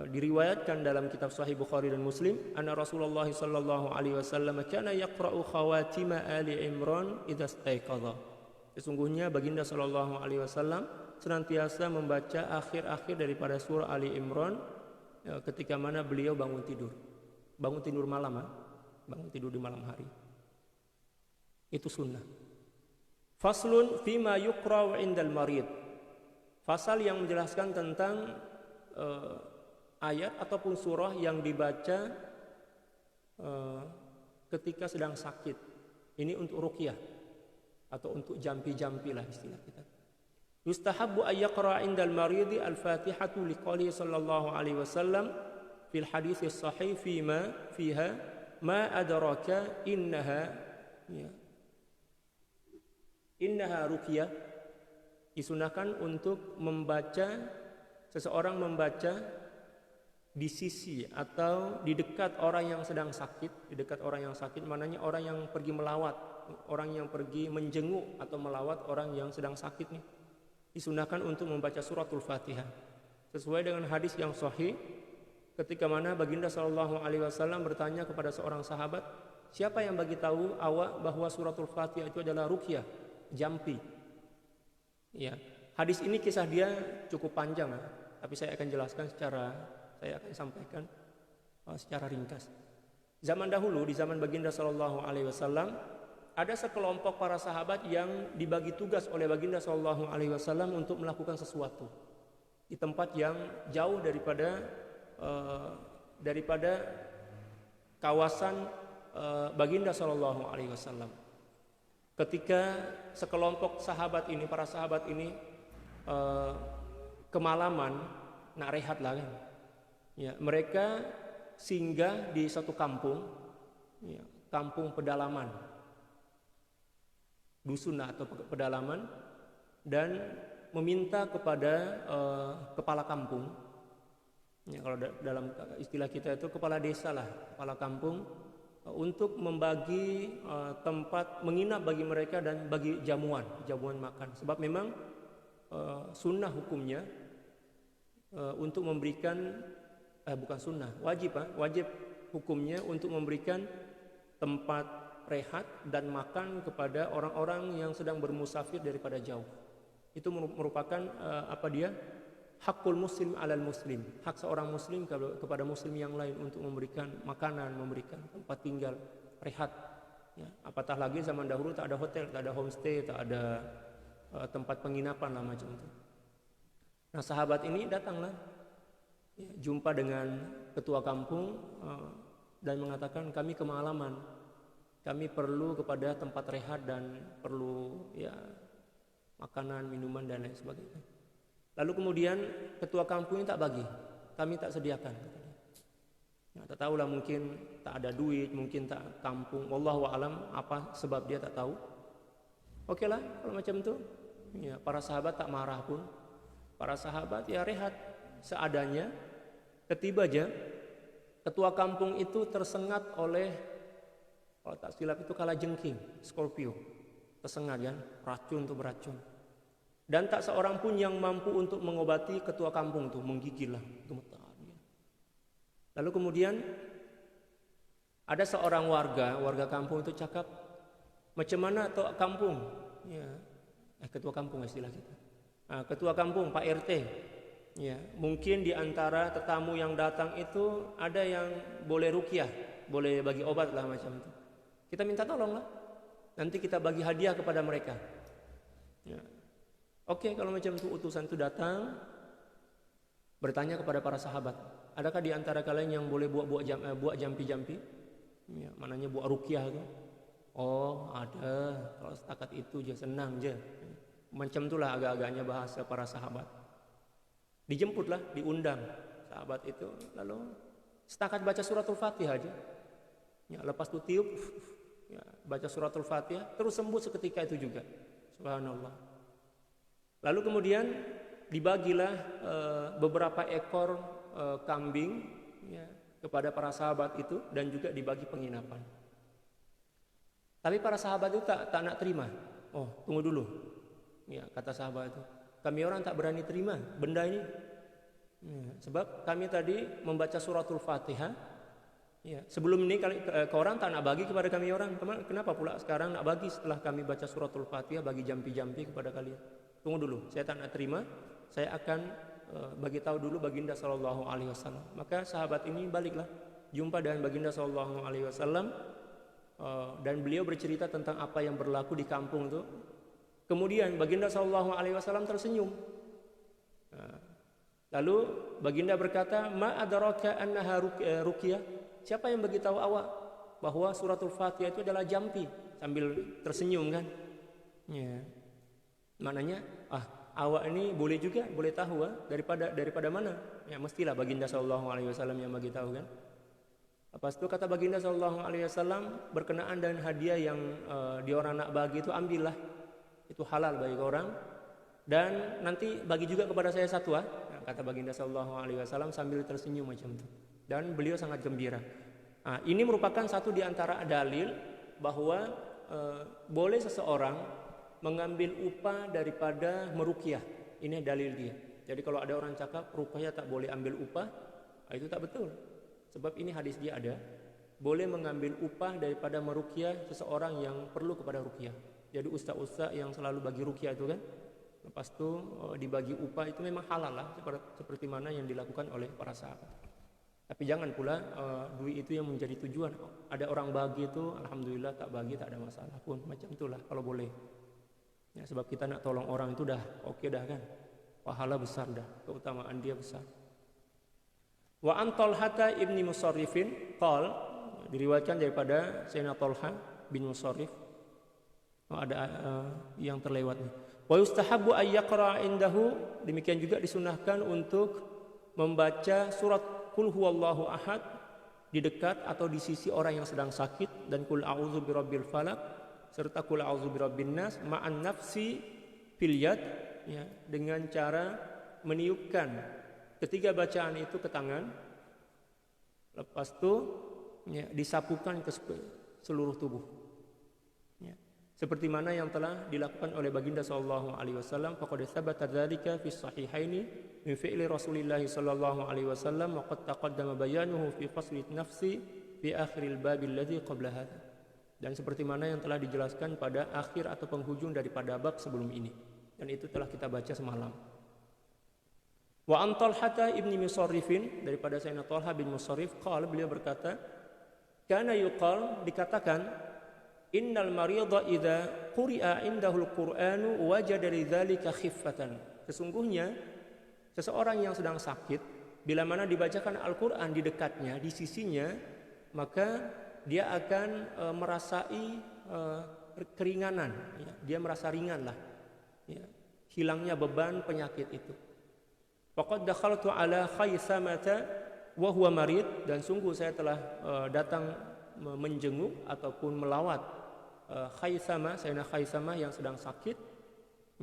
diriwayatkan dalam kitab Sahih Bukhari dan Muslim, anna Rasulullah sallallahu alaihi wasallam kana yaqra'u khawatima Ali Imran idza istayqadha. Sesungguhnya baginda sallallahu alaihi wasallam senantiasa membaca akhir-akhir daripada surah Ali Imran ketika mana beliau bangun tidur. Bangun tidur malam, bangun tidur di malam hari. Itu sunnah. Faslun fima yuqra'u 'indal marid. Fasal yang menjelaskan tentang ayat ataupun surah yang dibaca ketika sedang sakit. Ini untuk ruqyah atau untuk jampi-jampi lah istilah kita. Yustahabbu ay yaqra' 'indal maridi al-Fatihatu liqoulihi sallallahu alaihi wasallam fil hadits sahih fiha ma adraka innaha ruqyah. Disunahkan untuk seseorang membaca di sisi atau di dekat orang yang sedang sakit. Di dekat orang yang sakit maknanya orang yang pergi melawat, orang yang pergi menjenguk atau melawat orang yang sedang sakit nih. Disunahkan untuk membaca suratul Fatihah sesuai dengan hadis yang sahih, ketika mana baginda sallallahu alaihi wasallam bertanya kepada seorang sahabat, siapa yang bagi tahu awak bahwa suratul Fatihah itu adalah ruqyah, jampi. Ya, hadis ini kisah dia cukup panjang, tapi saya akan jelaskan saya akan sampaikan secara ringkas. Zaman dahulu, di zaman baginda sallallahu alaihi wasallam, ada sekelompok para sahabat yang dibagi tugas oleh baginda sallallahu alaihi wasallam untuk melakukan sesuatu di tempat yang jauh daripada kawasan baginda sallallahu alaihi wasallam. Ketika sekelompok para sahabat ini kemalaman, nak rehat lah kan. Ya, mereka singgah di satu kampung, ya, kampung pedalaman, dusun atau pedalaman, dan meminta kepada kepala kampung. Ya, kalau dalam istilah kita itu kepala desa lah, kepala kampung, untuk membagi tempat menginap bagi mereka dan bagi jamuan makan. Sebab memang sunnah hukumnya untuk memberikan bukan sunnah, wajib hukumnya untuk memberikan tempat rehat dan makan kepada orang-orang yang sedang bermusafir daripada jauh. Itu merupakan hakul muslim alal muslim, hak seorang muslim kepada muslim yang lain untuk memberikan makanan, memberikan tempat tinggal, rehat. Ya, apatah lagi zaman dahulu tak ada hotel, tak ada homestay, tak ada tempat penginapan lah macam itu. Nah, sahabat ini datanglah, ya, jumpa dengan ketua kampung dan mengatakan, kami kemalaman, kami perlu kepada tempat rehat dan perlu makanan, minuman dan lain sebagainya. Lalu kemudian ketua kampung ini tak bagi, kami tak sediakan. Nah, tak tahulah, mungkin tak ada duit, mungkin tak kampung, wallahu a'lam apa sebab dia tak tahu. Oke lah kalau macam itu. Ya, para sahabat tak marah pun. Para sahabat rehat seadanya. Ketiba aja ketua kampung itu tersengat oleh, kalau tak silap itu kalajengking, Scorpio. Tersengat kan, racun tuh beracun. Dan tak seorang pun yang mampu untuk mengobati ketua kampung tuh, menggigil lah, gemetar. Lalu kemudian ada seorang warga kampung itu cakap, macam mana tok kampung? Ya, ketua kampung istilah kita. ketua kampung, Pak RT. Ya, mungkin di antara tetamu yang datang itu ada yang boleh ruqyah, boleh bagi obat lah macam itu. Kita minta tolong lah. Nanti kita bagi hadiah kepada mereka. Ya. Oke, kalau macam itu utusan itu datang bertanya kepada para sahabat, adakah di antara kalian yang boleh buat jampi-jampi? Ya, mananya buat ruqyah itu. Oh, ada. Kalau setakat itu je, senang je. Macam itulah agak-agaknya bahasa para sahabat. Dijemputlah, diundang sahabat itu, lalu setakat baca suratul Fatihah aja. Ya, lepas itu tiup, ya, baca suratul Fatihah, terus sembuh seketika itu juga. Subhanallah. Lalu kemudian dibagilah beberapa ekor kambing, ya, kepada para sahabat itu, dan juga dibagi penginapan. Tapi para sahabat itu tak nak terima. Oh, tunggu dulu. Ya, kata sahabat itu, kami orang tak berani terima benda ini. Ya, sebab kami tadi membaca suratul Fatihah. Ya, sebelum ini ke orang tak nak bagi kepada kami orang. Kenapa pula sekarang nak bagi setelah kami baca suratul Fatihah, bagi jampi-jampi kepada kalian? Tunggu dulu, saya tak nak terima. Saya akan bagi tahu dulu baginda sallallahu alaihi wasallam. Maka sahabat ini baliklah, jumpa dengan baginda sallallahu alaihi wasallam, dan beliau bercerita tentang apa yang berlaku di kampung itu. Kemudian baginda sallallahu alaihi wasallam tersenyum. Lalu baginda berkata, "Ma adraka annaha ruqyah?" Siapa yang beritahu awak bahwa suratul Fatihah itu adalah jampi? Sambil tersenyum kan? Ya. Maknanya, awak ini boleh juga, boleh tahu daripada mana? Ya, mestilah baginda sallallahu alaihi wasallam yang bagi tahu kan? Lepas itu kata baginda sallallahu alaihi wasallam, berkenaan dengan hadiah yang dia orang nak bagi itu, ambillah. Itu halal bagi orang, dan nanti bagi juga kepada saya satu, kata baginda sallallahu alaihi wasallam sambil tersenyum macam itu. Dan beliau sangat gembira. Ini merupakan satu di antara dalil bahwa boleh seseorang mengambil upah daripada meruqyah. Ini dalil dia. Jadi kalau ada orang cakap ruqyah tak boleh ambil upah, itu tak betul. Sebab ini hadis dia ada, boleh mengambil upah daripada meruqyah seseorang yang perlu kepada ruqyah. Jadi ustaz-ustaz yang selalu bagi ruqyah itu kan, lepas itu dibagi upah, itu memang halal lah, seperti mana yang dilakukan oleh para sahabat. Tapi jangan pula duit itu yang menjadi tujuan. Ada orang bagi itu, alhamdulillah, tak bagi tak ada masalah pun, macam itulah kalau boleh. Ya, sebab kita nak tolong orang itu dah oke dah kan, pahala besar dah, keutamaan dia besar. Wa an Talhata ibni Musarrifin qal, diriwayatkan daripada Sayyidina Talha bin Musarrif. Ada yang terlewat nih. Wa yustahabbu ay yaqra indahu, demikian juga disunahkan untuk membaca surat Qul huwallahu ahad di dekat atau di sisi orang yang sedang sakit, dan Qul a'udzu birabbil falaq serta Qul a'udzu birabbin nas ma'an nafsi fil yad, ya, dengan cara meniupkan ketiga bacaan itu ke tangan, lepas itu ya, disapukan ke seluruh tubuh, ya. Seperti mana yang telah dilakukan oleh baginda sallallahu alaihi wasallam, faqad tsabata dzalika fi sahihaini min fi'li Rasulillah sallallahu alaihi wasallam wa qad taqaddama bayanuhu fi fasli nafsi fi akhiril bab alladhi qabla hadha. Dan seperti mana yang telah dijelaskan pada akhir atau penghujung daripada bab sebelum ini, dan itu telah kita baca semalam. Wa an Talhata ibni Musarrifin, daripada Sayyidina Talha bin Musarrif, qala, beliau berkata, kana yuqal, dikatakan, innal marida idza quri'a indahul qur'anu wajada lidzalika khiffatan. Sesungguhnya seseorang yang sedang sakit, bila mana dibacakan Al-Qur'an di dekatnya, di sisinya, maka dia akan merasai keringanan, ya. Dia merasa ringan lah, ya. Hilangnya beban penyakit itu. Faqad dakhaltu ala Khaisamata wa huwa marid, dan sungguh saya telah datang menjenguk ataupun melawat Khaisama, Sayyidina Khaisama yang sedang sakit,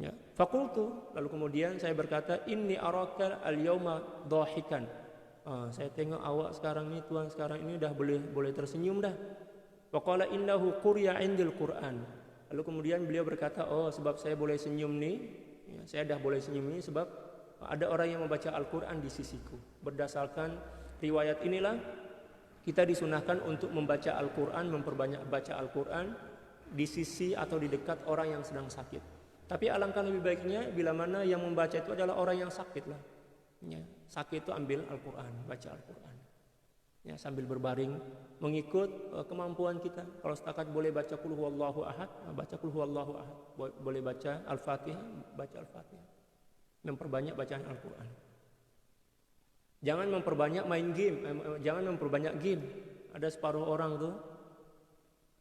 ya. Faqultu, lalu kemudian saya berkata, inni araka al-yawma dhahikan. Saya tengok awak sekarang ni, tuan sekarang ini dah boleh tersenyum dah. Faqala innahu quriya 'indil Qur'an. Lalu kemudian beliau berkata, oh, sebab saya boleh senyum ni, ya, saya dah boleh senyum ni sebab ada orang yang membaca Al-Qur'an di sisiku. Berdasarkan riwayat inilah kita disunahkan untuk membaca Al-Qur'an, memperbanyak baca Al-Qur'an di sisi atau di dekat orang yang sedang sakit. Tapi alangkah lebih baiknya bila mana yang membaca itu adalah orang yang sakit lah. Ya, sakit itu ambil Al-Quran, baca Al-Quran. Ya, sambil berbaring mengikut kemampuan kita. Kalau setakat boleh baca Qul Huwallahu Ahad, baca Qul Huwallahu Ahad. Boleh baca Al-Fatihah, baca Al-Fatihah. Memperbanyak bacaan Al-Quran. Jangan memperbanyak main game, jangan memperbanyak game. Ada separuh orang tuh,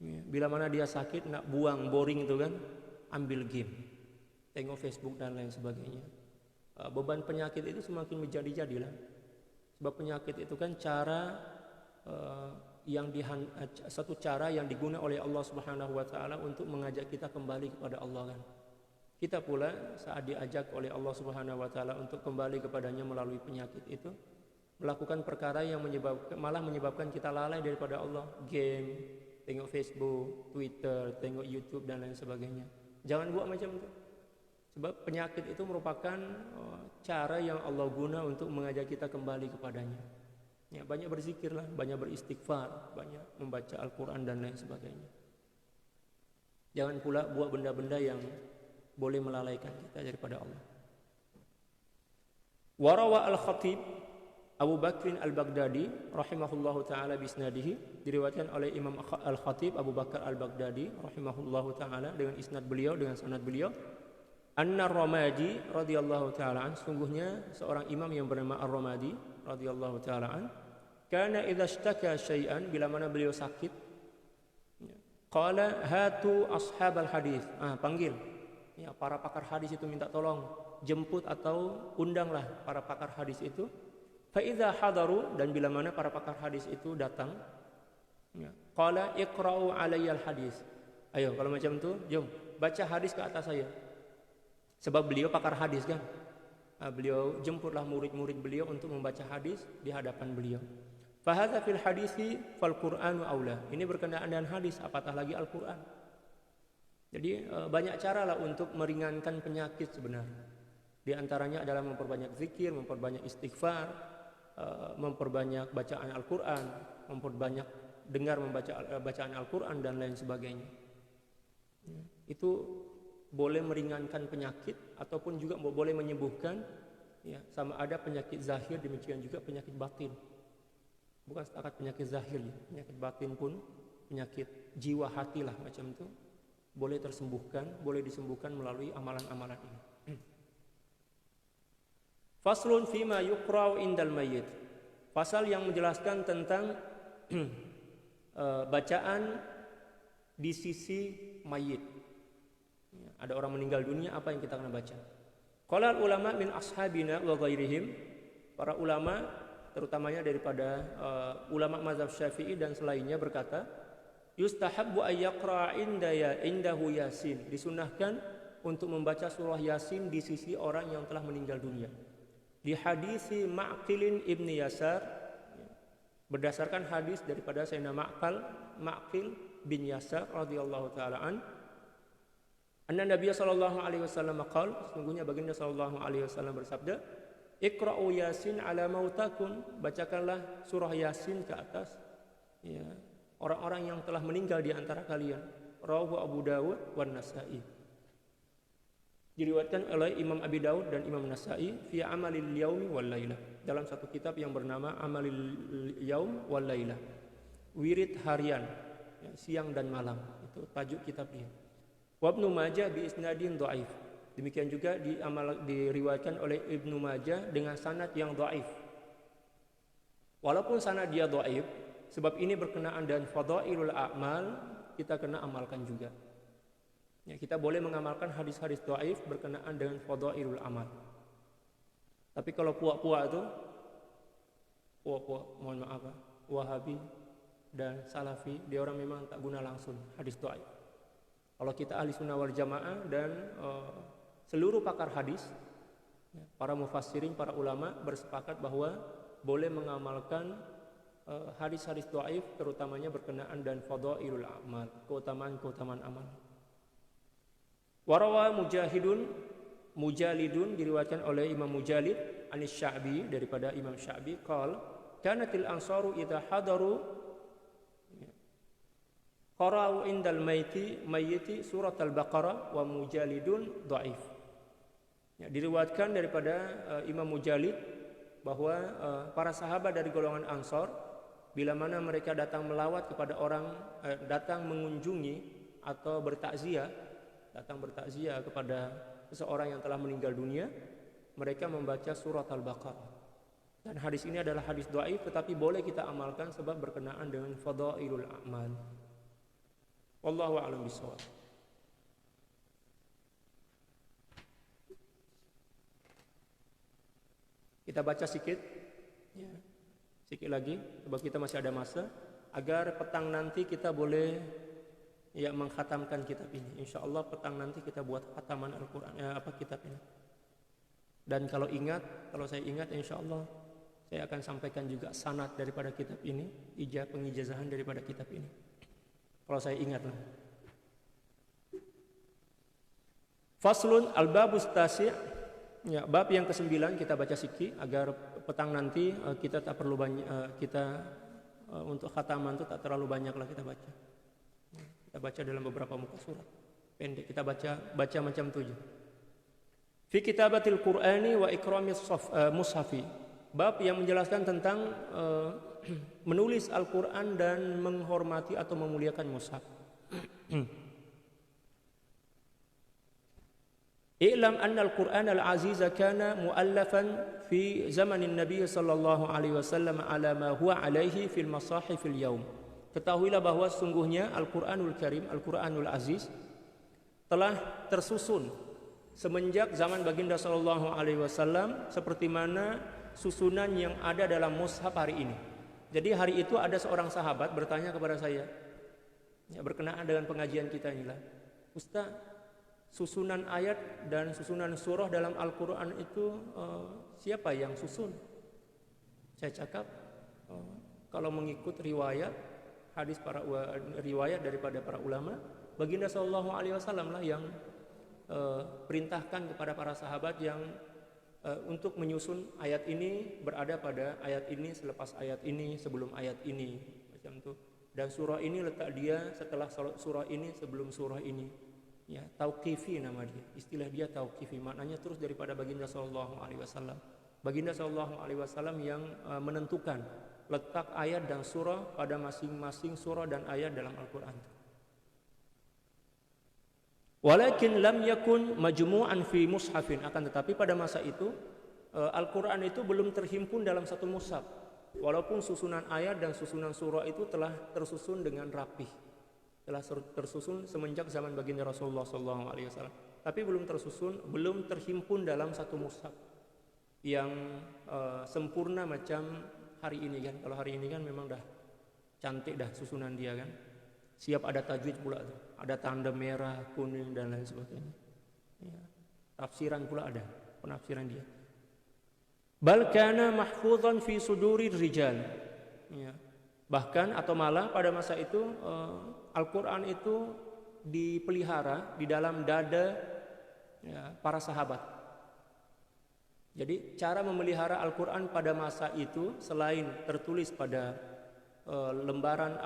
ya, bila mana dia sakit nak buang boring itu kan, ambil game, tengok Facebook dan lain sebagainya. Beban penyakit itu semakin menjadi-jadilah. Sebab penyakit itu kan satu cara yang digunakan oleh Allah Subhanahu wa taala untuk mengajak kita kembali kepada Allah kan. Kita pula saat diajak oleh Allah Subhanahu wa taala untuk kembali kepadanya melalui penyakit itu, melakukan perkara yang malah menyebabkan kita lalai daripada Allah. Game, tengok Facebook, Twitter, tengok YouTube dan lain sebagainya. Jangan buat macam itu. Sebab penyakit itu merupakan cara yang Allah guna untuk mengajak kita kembali kepadanya. Ya, banyak berzikirlah, banyak beristighfar, banyak membaca Al-Quran dan lain sebagainya. Jangan pula buat benda-benda yang boleh melalaikan kita daripada Allah. Warawa Al-Khatib Abu Bakr Al-Baghdadi rahimahullahu taala bisnadihi, diriwayatkan oleh Imam Al-Khatib Abu Bakar Al-Baghdadi rahimahullahu taala dengan isnad beliau, dengan sanad beliau, anna Ar-Ramadi radhiyallahu taala an, sungguhnya seorang imam yang bernama Ar-Ramadi radhiyallahu taala an, kana idza ishtaka syai'an, bila mana beliau sakit, qala hatu ashabal hadis, panggil ya para pakar hadis itu, minta tolong, jemput atau undanglah para pakar hadis itu. Fa idza hadaru, dan bila mana para pakar hadis itu datang, ya, qala iqra'u alayyal hadis, ayo kalau macam itu, jom baca hadis ke atas saya. Sebab beliau pakar hadis kan. Beliau jemputlah murid-murid beliau untuk membaca hadis di hadapan beliau. Fa hadza fil hadisi fal Qur'anu aula. Ini berkenaan dengan hadis, apatah lagi Al-Qur'an. Jadi banyak cara lah untuk meringankan penyakit sebenarnya. Di antaranya adalah memperbanyak zikir, memperbanyak istighfar, memperbanyak bacaan Al-Quran, memperbanyak dengar membaca bacaan Al-Quran dan lain sebagainya. Itu boleh meringankan penyakit ataupun juga boleh menyembuhkan, ya, sama ada penyakit zahir, demikian juga penyakit batin. Bukan setakat penyakit zahir, ya, penyakit batin pun, penyakit jiwa hati lah macam itu, boleh tersembuhkan, boleh disembuhkan melalui amalan-amalan ini. Faslun fima yuqra'u indal mayyit. Pasal yang menjelaskan tentang bacaan di sisi mayit. Ada orang meninggal dunia, apa yang kita kena baca? Qala ulama min ashabina wa ghairihim. Para ulama, terutamanya daripada ulama mazhab Syafi'i dan selainnya, berkata, yustahabbu ay yaqra' indahu yasin. Disunnahkan untuk membaca surah Yasin di sisi orang yang telah meninggal dunia. Di hadisi Ma'qilin ibni Yasar, berdasarkan hadis daripada Sayyidina Ma'qil bin Yasar radhiyallahu taala an, anna Nabi sallallahu alaihi wasallam qaal, sungguhnya baginda sallallahu alaihi wasallam bersabda, iqra'u Yasin ala mautakum, bacakanlah surah Yasin ke atas, ya, orang-orang yang telah meninggal di antara kalian. Rawahu Abu Dawud wan Nasa'i. Diriwayatkan oleh Imam Abi Daud dan Imam Nasa'i fi amalil yaumi wal lailah, dalam satu kitab yang bernama Amalil Yaum wal Lailah, wirid harian, ya, siang dan malam, itu tajuk kitabnya. Wa Ibnu Majah bi isnadin dhaif. Demikian juga diriwayatkan oleh Ibnu Majah dengan sanad yang dhaif. Walaupun sanad dia dhaif, sebab ini berkenaan dengan fadailul a'mal, kita kena amalkan juga. Ya, kita boleh mengamalkan hadis-hadis dhaif berkenaan dengan fadailul amal. Tapi kalau puak-puak itu, mohon maaf, Wahabi dan Salafi, dia orang memang tak guna langsung hadis dhaif. Kalau kita ahli sunnah wal jamaah dan seluruh pakar hadis, ya, para mufassirin, para ulama bersepakat bahwa boleh mengamalkan hadis-hadis dhaif, terutamanya berkenaan dan fadailul amal, keutamaan amal. Warawa Mujalidun, diriwayatkan oleh Imam Mujalid anis Sya'bi, daripada Imam Sya'bi, qala kanatil ansaru idza hadaru qara'u indal mayyiti surat al-Baqarah wa mujalidun dhaif. Ya, diriwayatkan daripada Imam Mujalid bahwa para sahabat dari golongan Ansor bila mana mereka datang melawat kepada orang, datang mengunjungi atau bertakziah kepada seseorang yang telah meninggal dunia, mereka membaca surat al-Baqarah. Dan hadis ini adalah hadis dhaif, tetapi boleh kita amalkan sebab berkenaan dengan fadailul a'mal. Wallahu a'lam bishawab. Kita baca sedikit, ya, sedikit lagi, sebab kita masih ada masa, agar petang nanti kita boleh ya mengkhatamkan kitab ini. Insya Allah petang nanti kita buat khataman Al-Quran, kitab ini. Dan kalau saya ingat, insya Allah saya akan sampaikan juga sanad daripada kitab ini, pengijazahan daripada kitab ini. Kalau saya ingat lah. Faslun al-babus tasi'. Ya, bab yang ke-9 kita baca sikit agar petang nanti kita tak perlu banyak, untuk khataman itu tak terlalu banyak lah kita baca. Kita baca dalam beberapa muka surat pendek. Kita baca macam tu je. Fi kitabatil Qur'ani wa ikramis mushafi. Bab yang menjelaskan tentang menulis Al-Quran dan menghormati atau memuliakan mushaf. I'lam anna al-Qur'an al-aziz kana mu'allafan fi zamanin Nabi sallallahu alaihi wasallam ala ma huwa alaihi fil masahif al-yawm. Ketahuilah bahwa sungguhnya Al-Qur'anul Karim, Al-Qur'anul Aziz telah tersusun semenjak zaman baginda sallallahu alaihi wasallam seperti mana susunan yang ada dalam mushaf hari ini. Jadi hari itu ada seorang sahabat bertanya kepada saya, ya, berkenaan dengan pengajian kita inilah, Ustaz, susunan ayat dan susunan surah dalam Al-Quran itu siapa yang susun? Saya cakap, kalau mengikut riwayat hadis riwayat daripada para ulama, baginda sallallahu alaihi wasallam lah yang perintahkan kepada para sahabat yang untuk menyusun ayat ini berada pada ayat ini, selepas ayat ini, sebelum ayat ini, macam tu. Dan surah ini letak dia setelah surah ini, sebelum surah ini. Ya, tauqifi nama dia. Istilah dia tauqifi, maknanya terus daripada baginda sallallahu alaihi wasallam. Baginda sallallahu alaihi wasallam yang menentukan letak ayat dan surah pada masing-masing surah dan ayat dalam Al-Qur'an. Walakin lam yakun majmu'an fi mushafin, akan tetapi pada masa itu Al-Qur'an itu belum terhimpun dalam satu mushaf. Walaupun susunan ayat dan susunan surah itu telah tersusun dengan rapih, telah tersusun semenjak zaman baginda Rasulullah SAW, tapi belum terhimpun dalam satu mushaf yang sempurna macam hari ini kan. Kalau hari ini kan memang dah cantik dah susunan dia kan. Siap ada tajwid pula tuh. Ada tanda merah, kuning dan lain sebagainya. Ya. Tafsiran pula ada, penafsiran dia. Bal kana mahfuzan fi sudurir rijal. Ya. Bahkan atau malah pada masa itu Al-Quran itu dipelihara di dalam dada ya, para sahabat. Jadi cara memelihara Al-Quran pada masa itu selain tertulis pada lembaran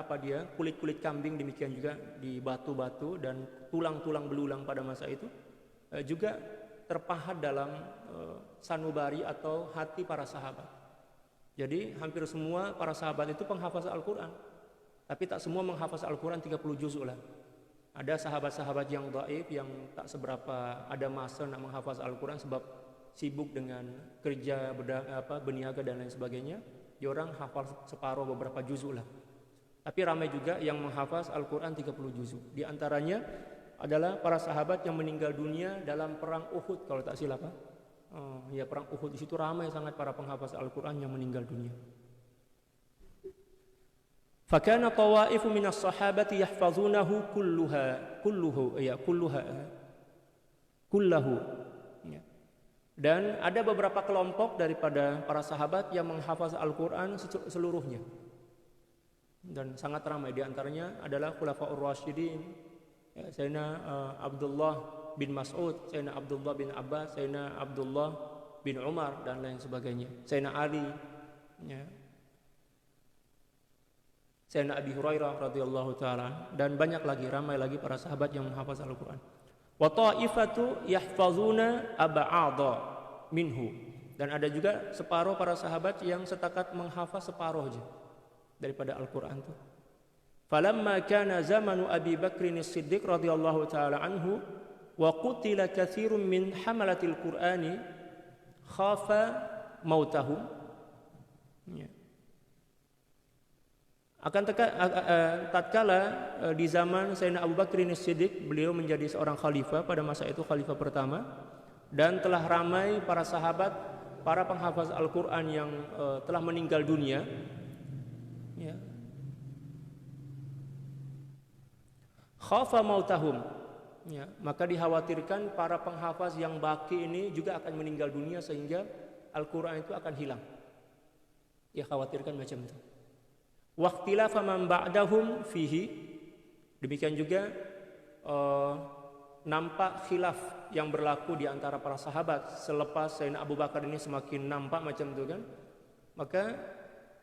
kulit-kulit kambing, demikian juga di batu-batu dan tulang-tulang belulang pada masa itu juga terpahat dalam sanubari atau hati para sahabat. Jadi hampir semua para sahabat itu penghafaz Al-Quran, tapi tak semua menghafaz Al-Quran 30 juz lah. Ada sahabat-sahabat yang dhaif yang tak seberapa ada masa nak menghafaz Al-Quran sebab sibuk dengan kerja, berniaga dan lain sebagainya. Dia orang hafal separuh beberapa juzuk lah. Tapi ramai juga yang menghafaz Al-Quran 30 juzuk. Di antaranya adalah para sahabat yang meninggal dunia dalam perang Uhud kalau tak silap. Ya, perang Uhud, di situ ramai sangat para penghafaz Al-Quran yang meninggal dunia. Fakana tawaifu minas sahabati yahfazunahu kullahu. Dan ada beberapa kelompok daripada para sahabat yang menghafaz Al-Quran seluruhnya. Dan sangat ramai, di antaranya adalah Khulafaur Rasyidin, ya, Sayyidina Abdullah bin Mas'ud, Sayyidina Abdullah bin Abbas, Sayyidina Abdullah bin Umar dan lain sebagainya, Sayyidina Ali, ya. Sayyidina Abi Hurairah radhiyallahu taala, dan banyak lagi, ramai lagi para sahabat yang menghafaz Al-Qur'an. Wa ta'ifatu yahfazuna ab'adha minhu, dan ada juga separuh para sahabat yang setakat menghafaz separuh aja daripada Al-Qur'an itu. Falamma kana zamanu Abi Bakrin As-Siddiq radhiyallahu taala anhu wa qutila katsirun min hamalatil Qur'ani khafa mautahum. Ya. Tatkala di zaman Sayyidina Abu Bakrin As-Siddiq, beliau menjadi seorang khalifah pada masa itu, khalifah pertama, dan telah ramai para sahabat, para penghafaz Al-Qur'an yang telah meninggal dunia. Ya. Khafa mautahum. Ya, maka dikhawatirkan para penghafaz yang baki ini juga akan meninggal dunia sehingga Al-Qur'an itu akan hilang. Ya, khawatirkan macam itu. Waqtilafa man ba'dahum fihi, demikian juga nampak khilaf yang berlaku di antara para sahabat selepas Sayyidina Abu Bakar ini semakin nampak macam itu kan. Maka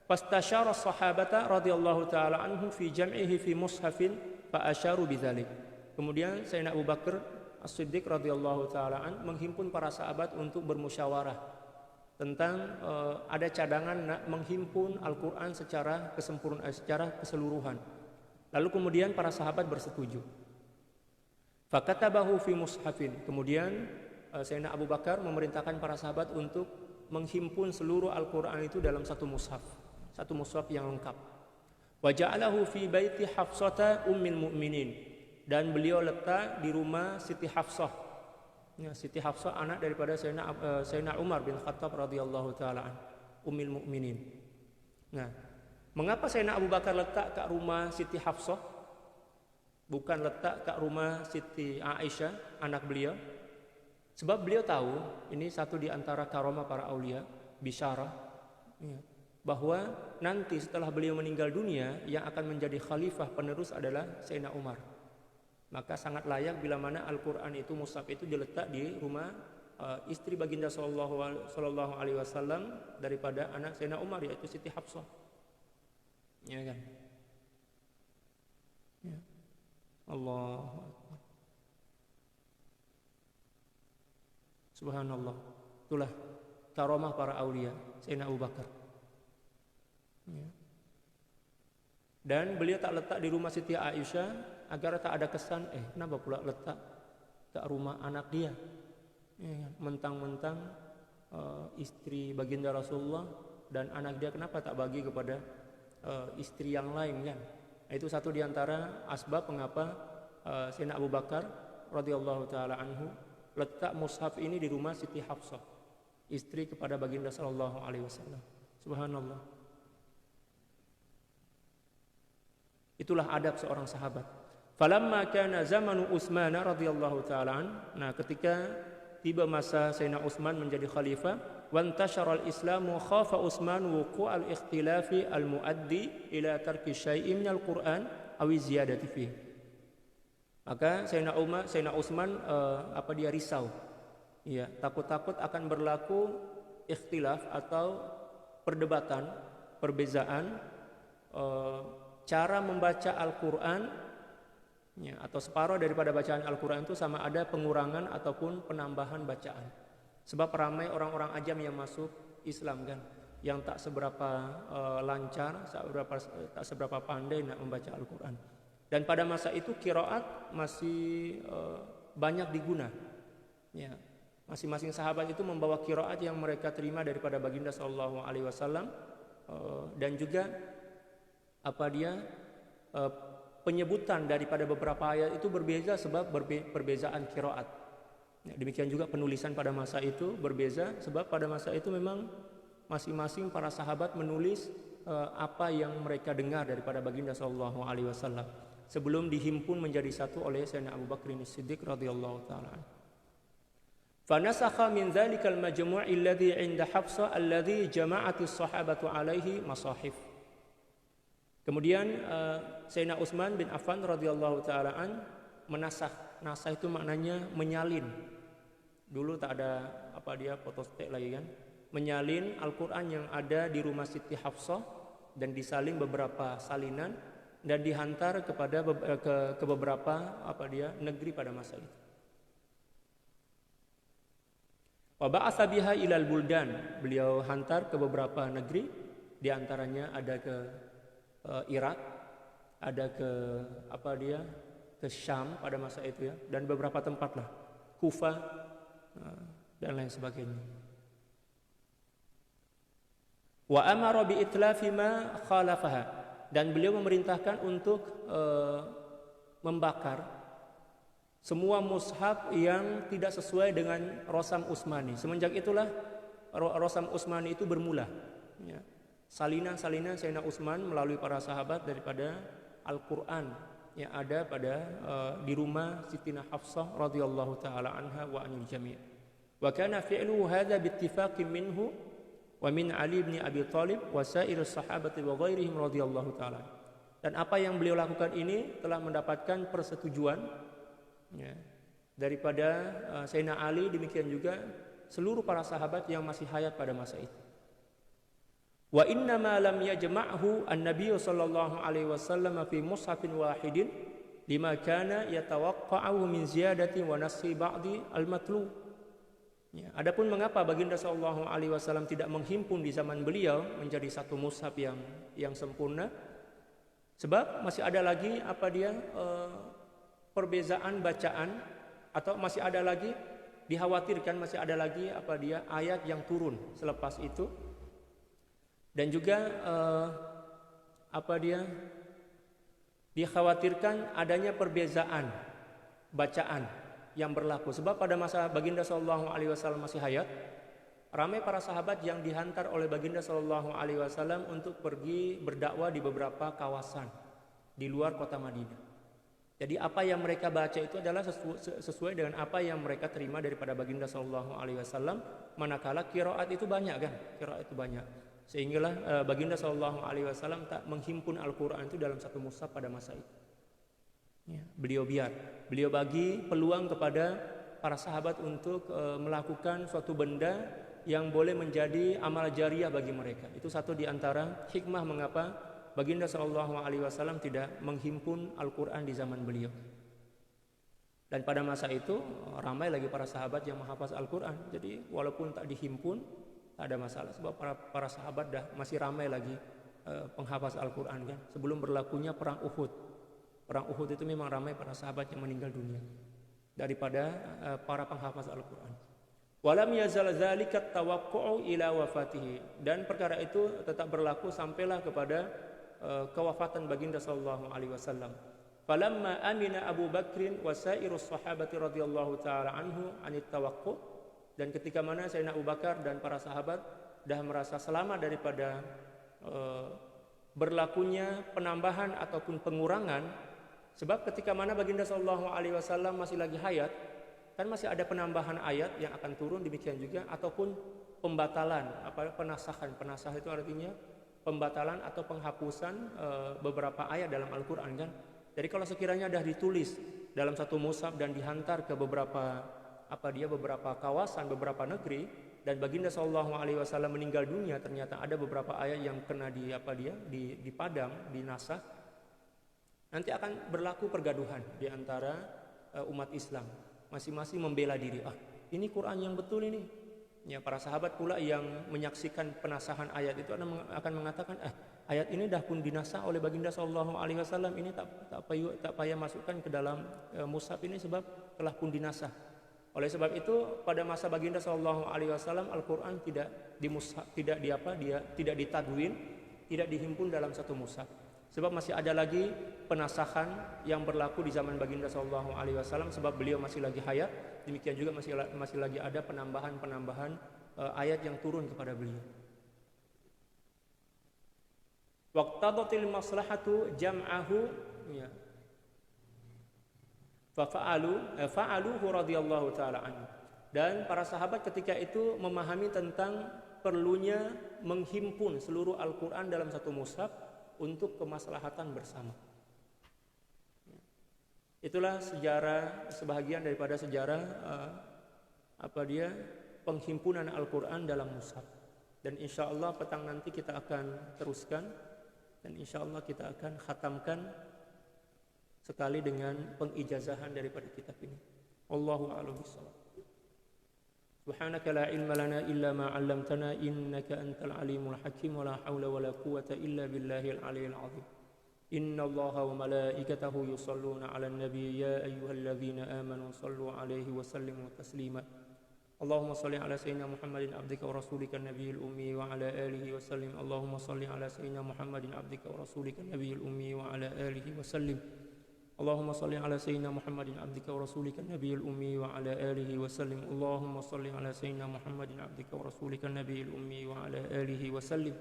fastasyara sahabata radhiyallahu taala anhum fi jam'ihi fi mushafin fa asyaru bidzalik. Kemudian Sayyidina Abu Bakar As-Siddiq radhiyallahu taala an menghimpun para sahabat untuk bermusyawarah tentang ada cadangan menghimpun Al-Qur'an secara keseluruhan. Lalu kemudian para sahabat bersetuju. Fakatabahu fi mushafin. Kemudian Sayyidina Abu Bakar memerintahkan para sahabat untuk menghimpun seluruh Al-Qur'an itu dalam satu mushaf yang lengkap. Wa ja'alahu fi baiti Hafsata ummil mu'minin, dan beliau letak di rumah Siti Hafsah. Ya, Siti Hafsah anak daripada Sayyidina Umar bin Khattab radhiyallahu taala an, ummil mukminin. Nah, mengapa Sayyidina Abu Bakar letak kat rumah Siti Hafsah, bukan letak kat rumah Siti Aisyah anak beliau? Sebab beliau tahu ini satu di antara karamah para aulia, bisyarah, ya, bahwa nanti setelah beliau meninggal dunia yang akan menjadi khalifah penerus adalah Sayyidina Umar. Maka sangat layak bila mana Al-Qur'an itu, mushaf itu diletak di rumah istri baginda sallallahu alaihi wasallam daripada anak Sayyidina Umar, yaitu Siti Hafsah. Ya kan? Ya. Allahu Akbar. Subhanallah. Itulah karamah para aulia Sayyidina Abu Bakar. Ya. Dan beliau tak letak di rumah Siti Aisyah agar tak ada kesan, kenapa pula letak ke rumah anak dia? Ya, mentang-mentang istri baginda Rasulullah dan anak dia, kenapa tak bagi kepada istri yang lain kan? Itu satu di antara asbab mengapa Sayyidina Abu Bakar radhiyallahu taala anhu letak mushaf ini di rumah Siti Hafsah, istri kepada baginda sallallahu alaihi wasallam. Subhanallah. Itulah adab seorang sahabat. Falamma kana zamanu Utsman radhiyallahu taala an, nah ketika tiba masa Sayyidina Utsman menjadi khalifah, wantashara al-islamu khafa Utsman wuqu'al ikhtilafi al-muaddi ila tarki syai'in minal Qur'an aw ziyadati fihi. Maka Sayyidina Utsman dia risau. Ya, takut-takut akan berlaku ikhtilaf atau perdebatan, perbezaan cara membaca Al-Qur'an, ya, atau separuh daripada bacaan Al-Quran itu sama ada pengurangan ataupun penambahan bacaan. Sebab ramai orang-orang ajam yang masuk Islam kan, yang tak seberapa lancar, tak seberapa pandai nak membaca Al-Quran. Dan pada masa itu qiraat masih banyak diguna. Ya, masing-masing sahabat itu membawa qiraat yang mereka terima daripada baginda sallallahu alaihi wasallam, dan juga penyebutan daripada beberapa ayat itu berbeza sebab perbezaan qiraat. Ya, demikian juga penulisan pada masa itu berbeza sebab pada masa itu memang masing-masing para sahabat menulis apa yang mereka dengar daripada baginda sallallahu alaihi wasallam sebelum dihimpun menjadi satu oleh Sayyidina Abu Bakrin As-Siddiq radhiyallahu taala. Fanasakha min dzalikal majmu' alladhi 'inda Hafsah alladhi jama'atis sahabatu alaihi masahif. Kemudian Sayyidina Utsman bin Affan radhiyallahu taala an menasakh. Nasakh itu maknanya menyalin. Dulu tak ada fotostetik lagi kan. Menyalin Al-Qur'an yang ada di rumah Siti Hafsah dan disalin beberapa salinan dan dihantar kepada ke beberapa negeri pada masa itu. Wa ba'atsa biha ilal buldan, beliau hantar ke beberapa negeri, di antaranya ada ke Irak, ada ke Syam pada masa itu ya, dan beberapa tempat lah, Kufah dan lain sebagainya. Wa amara bi itlafi ma khalafaha, dan beliau memerintahkan untuk membakar semua mushaf yang tidak sesuai dengan Rosam Utsmani. Semenjak itulah Rosam Utsmani itu bermula ya. Salinan-salinan Sayyidina Utsman melalui para sahabat daripada Al-Qur'an yang ada di rumah Sitina Hafsah radhiyallahu taala anha wa anil jami'. Wa kana fi'luhu hadza bi ittifaqin minhu wa min Ali bin Abi Thalib wa sairus sahabati wa ghairihim radhiyallahu taala. Dan apa yang beliau lakukan ini telah mendapatkan persetujuan ya, daripada Sayyidina Ali, demikian juga seluruh para sahabat yang masih hayat pada masa itu. Wa inna ma lam yajma'hu an-nabiy sallallahu alaihi wasallam fi mushafin wahidin lima kana yatawaqqa'u min ziyadati wa nassi ba'di al-matlu. Ya, adapun mengapa baginda sallallahu alaihi wasallam tidak menghimpun di zaman beliau menjadi satu mushaf yang sempurna? Sebab masih ada lagi perbezaan bacaan, atau masih ada lagi dikhawatirkan masih ada lagi ayat yang turun selepas itu, dan juga dikhawatirkan adanya perbezaan bacaan yang berlaku. Sebab pada masa baginda sallallahu alaihi wasallam masih hayat, ramai para sahabat yang dihantar oleh baginda sallallahu alaihi wasallam untuk pergi berdakwah di beberapa kawasan di luar kota Madinah. Jadi apa yang mereka baca itu adalah sesuai dengan apa yang mereka terima daripada baginda sallallahu alaihi wasallam, manakala qiraat itu banyak kan? Qiraat itu banyak. Sehinggalah baginda sallallahu alaihi wasallam tak menghimpun Al-Qur'an itu dalam satu mushaf pada masa itu. Ya, beliau bagi peluang kepada para sahabat untuk melakukan suatu benda yang boleh menjadi amal jariah bagi mereka. Itu satu di antara hikmah mengapa baginda sallallahu alaihi wasallam tidak menghimpun Al-Qur'an di zaman beliau. Dan pada masa itu ramai lagi para sahabat yang menghafaz Al-Qur'an. Jadi walaupun tak dihimpun tak ada masalah, sebab para sahabat masih ramai lagi penghafaz Al-Qur'an kan. Sebelum berlakunya perang Uhud. Perang Uhud itu memang ramai para sahabat yang meninggal dunia daripada para penghafaz Al-Qur'an. Walam yazal dzalika tawaqqu'u ila wafatihi, dan perkara itu tetap berlaku sampailah kepada kewafatan baginda sallallahu alaihi wasallam. Falamma amina Abu Bakrin wa sairus sahabati radhiyallahu taala anhu anit tawaqqu', dan ketika mana Sayyidina Abu Bakar dan para sahabat dah merasa selamat daripada berlakunya penambahan ataupun pengurangan. Sebab ketika mana baginda sallallahu alaihi wasallam masih lagi hayat, kan masih ada penambahan ayat yang akan turun, demikian juga ataupun pembatalan, penasakhan. Penasakh itu artinya pembatalan atau penghapusan beberapa ayat dalam Al-Qur'an kan. Jadi kalau sekiranya dah ditulis dalam satu mushaf dan dihantar ke beberapa kawasan, beberapa negeri, dan baginda sallallahu alaihi wasallam meninggal dunia, ternyata ada beberapa ayat yang kena dipadam, dinasakh. Nanti akan berlaku pergaduhan di antara umat Islam. Masing-masing membela diri. Ini Quran yang betul ini. Ya, para sahabat pula yang menyaksikan penasahan ayat itu akan mengatakan, ayat ini dah pun dinasakh oleh baginda sallallahu alaihi wasallam, ini tak payah masukkan ke dalam mushaf ini sebab telah pun dinasakh. Oleh sebab itu pada masa baginda sallallahu alaihi wasallam Al-Qur'an tidak ditadwin, tidak dihimpun dalam satu mushaf. Sebab masih ada lagi penasakhan yang berlaku di zaman baginda sallallahu alaihi wasallam, sebab beliau masih lagi hayat. Demikian juga masih lagi ada penambahan ayat yang turun kepada beliau. Waqtadatil maslahatu jam'ahu ya. Fa'aluhu radhiyallahu taala anhu. Dan para sahabat ketika itu memahami tentang perlunya menghimpun seluruh Al-Qur'an dalam satu mushaf untuk kemaslahatan bersama. Itulah sebahagian daripada sejarah penghimpunan Al-Qur'an dalam mushaf. Dan insya Allah petang nanti kita akan teruskan Dan insya Allah kita akan khatamkan sekali dengan pengijazahan daripada kitab ini. Wallahu a'lam bishawab. Subhanaka la ilma lana illa ma 'allamtana innaka antal alimul hakim wa la haula wa la quwwata illa billahil aliyyil azim. Inna Allaha wa malaikatahu yusalluna 'alan nabiy ya ayyuhalladzina amanu sallu 'alaihi wa sallimu taslima. Allahumma salli ala sayyidina Muhammadin abdika wa rasulika nabiyil ummi wa ala alihi wa sallim. Allahumma salli ala sayyidina Muhammadin abdika wa rasulika nabiyil ummi wa ala alihi wa sallim. Allahumma salli ala sayyidina Muhammadin abdika wa rasulika nabiyil ummi wa ala alihi wa sallim. Allahumma salli ala sayyidina Muhammadin abdika wa rasulika nabiyil ummi wa ala alihi wa sallim.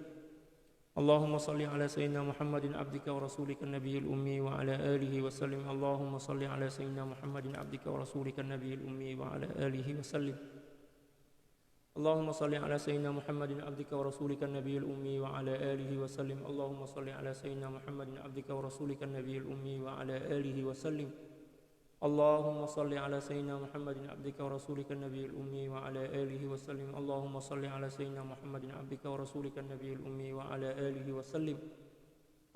Allahumma salli ala sayyidina Muhammadin abdika wa rasulika nabiyil ummi wa ala alihi wa sallim. Allahumma salli ala sayyidina Muhammadin abdika wa rasulika nabiyil ummi wa ala alihi wa sallim. Allahumma salli ala sayyidina Muhammadin abdika wa rasulika nabiyil ummi wa ala alihi wa sallim. Allahumma salli ala sayyidina Muhammadin abdika wa rasulika nabiyil ummi wa ala alihi wa sallim. Allahumma salli ala sayyidina Muhammadin abdika wa rasulika nabiyil ummi wa ala alihi wa sallim. Allahumma salli ala sayyidina Muhammadin abdika wa rasulika nabiyil ummi wa ala alihi wa sallim.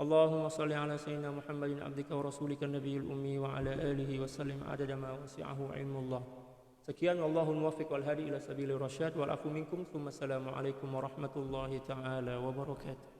Allahumma salli ala sayyidina Muhammadin abdika wa rasulika nabiyil ummi wa ala alihi wa sallim adada ma wasi'ahu ilmullah. Sekian, wallahul muwaffiq wal hadi ila sabilir rasyad wal afu minkum. Tsumma assalamu alaikum warahmatullahi taala wabarakatuh.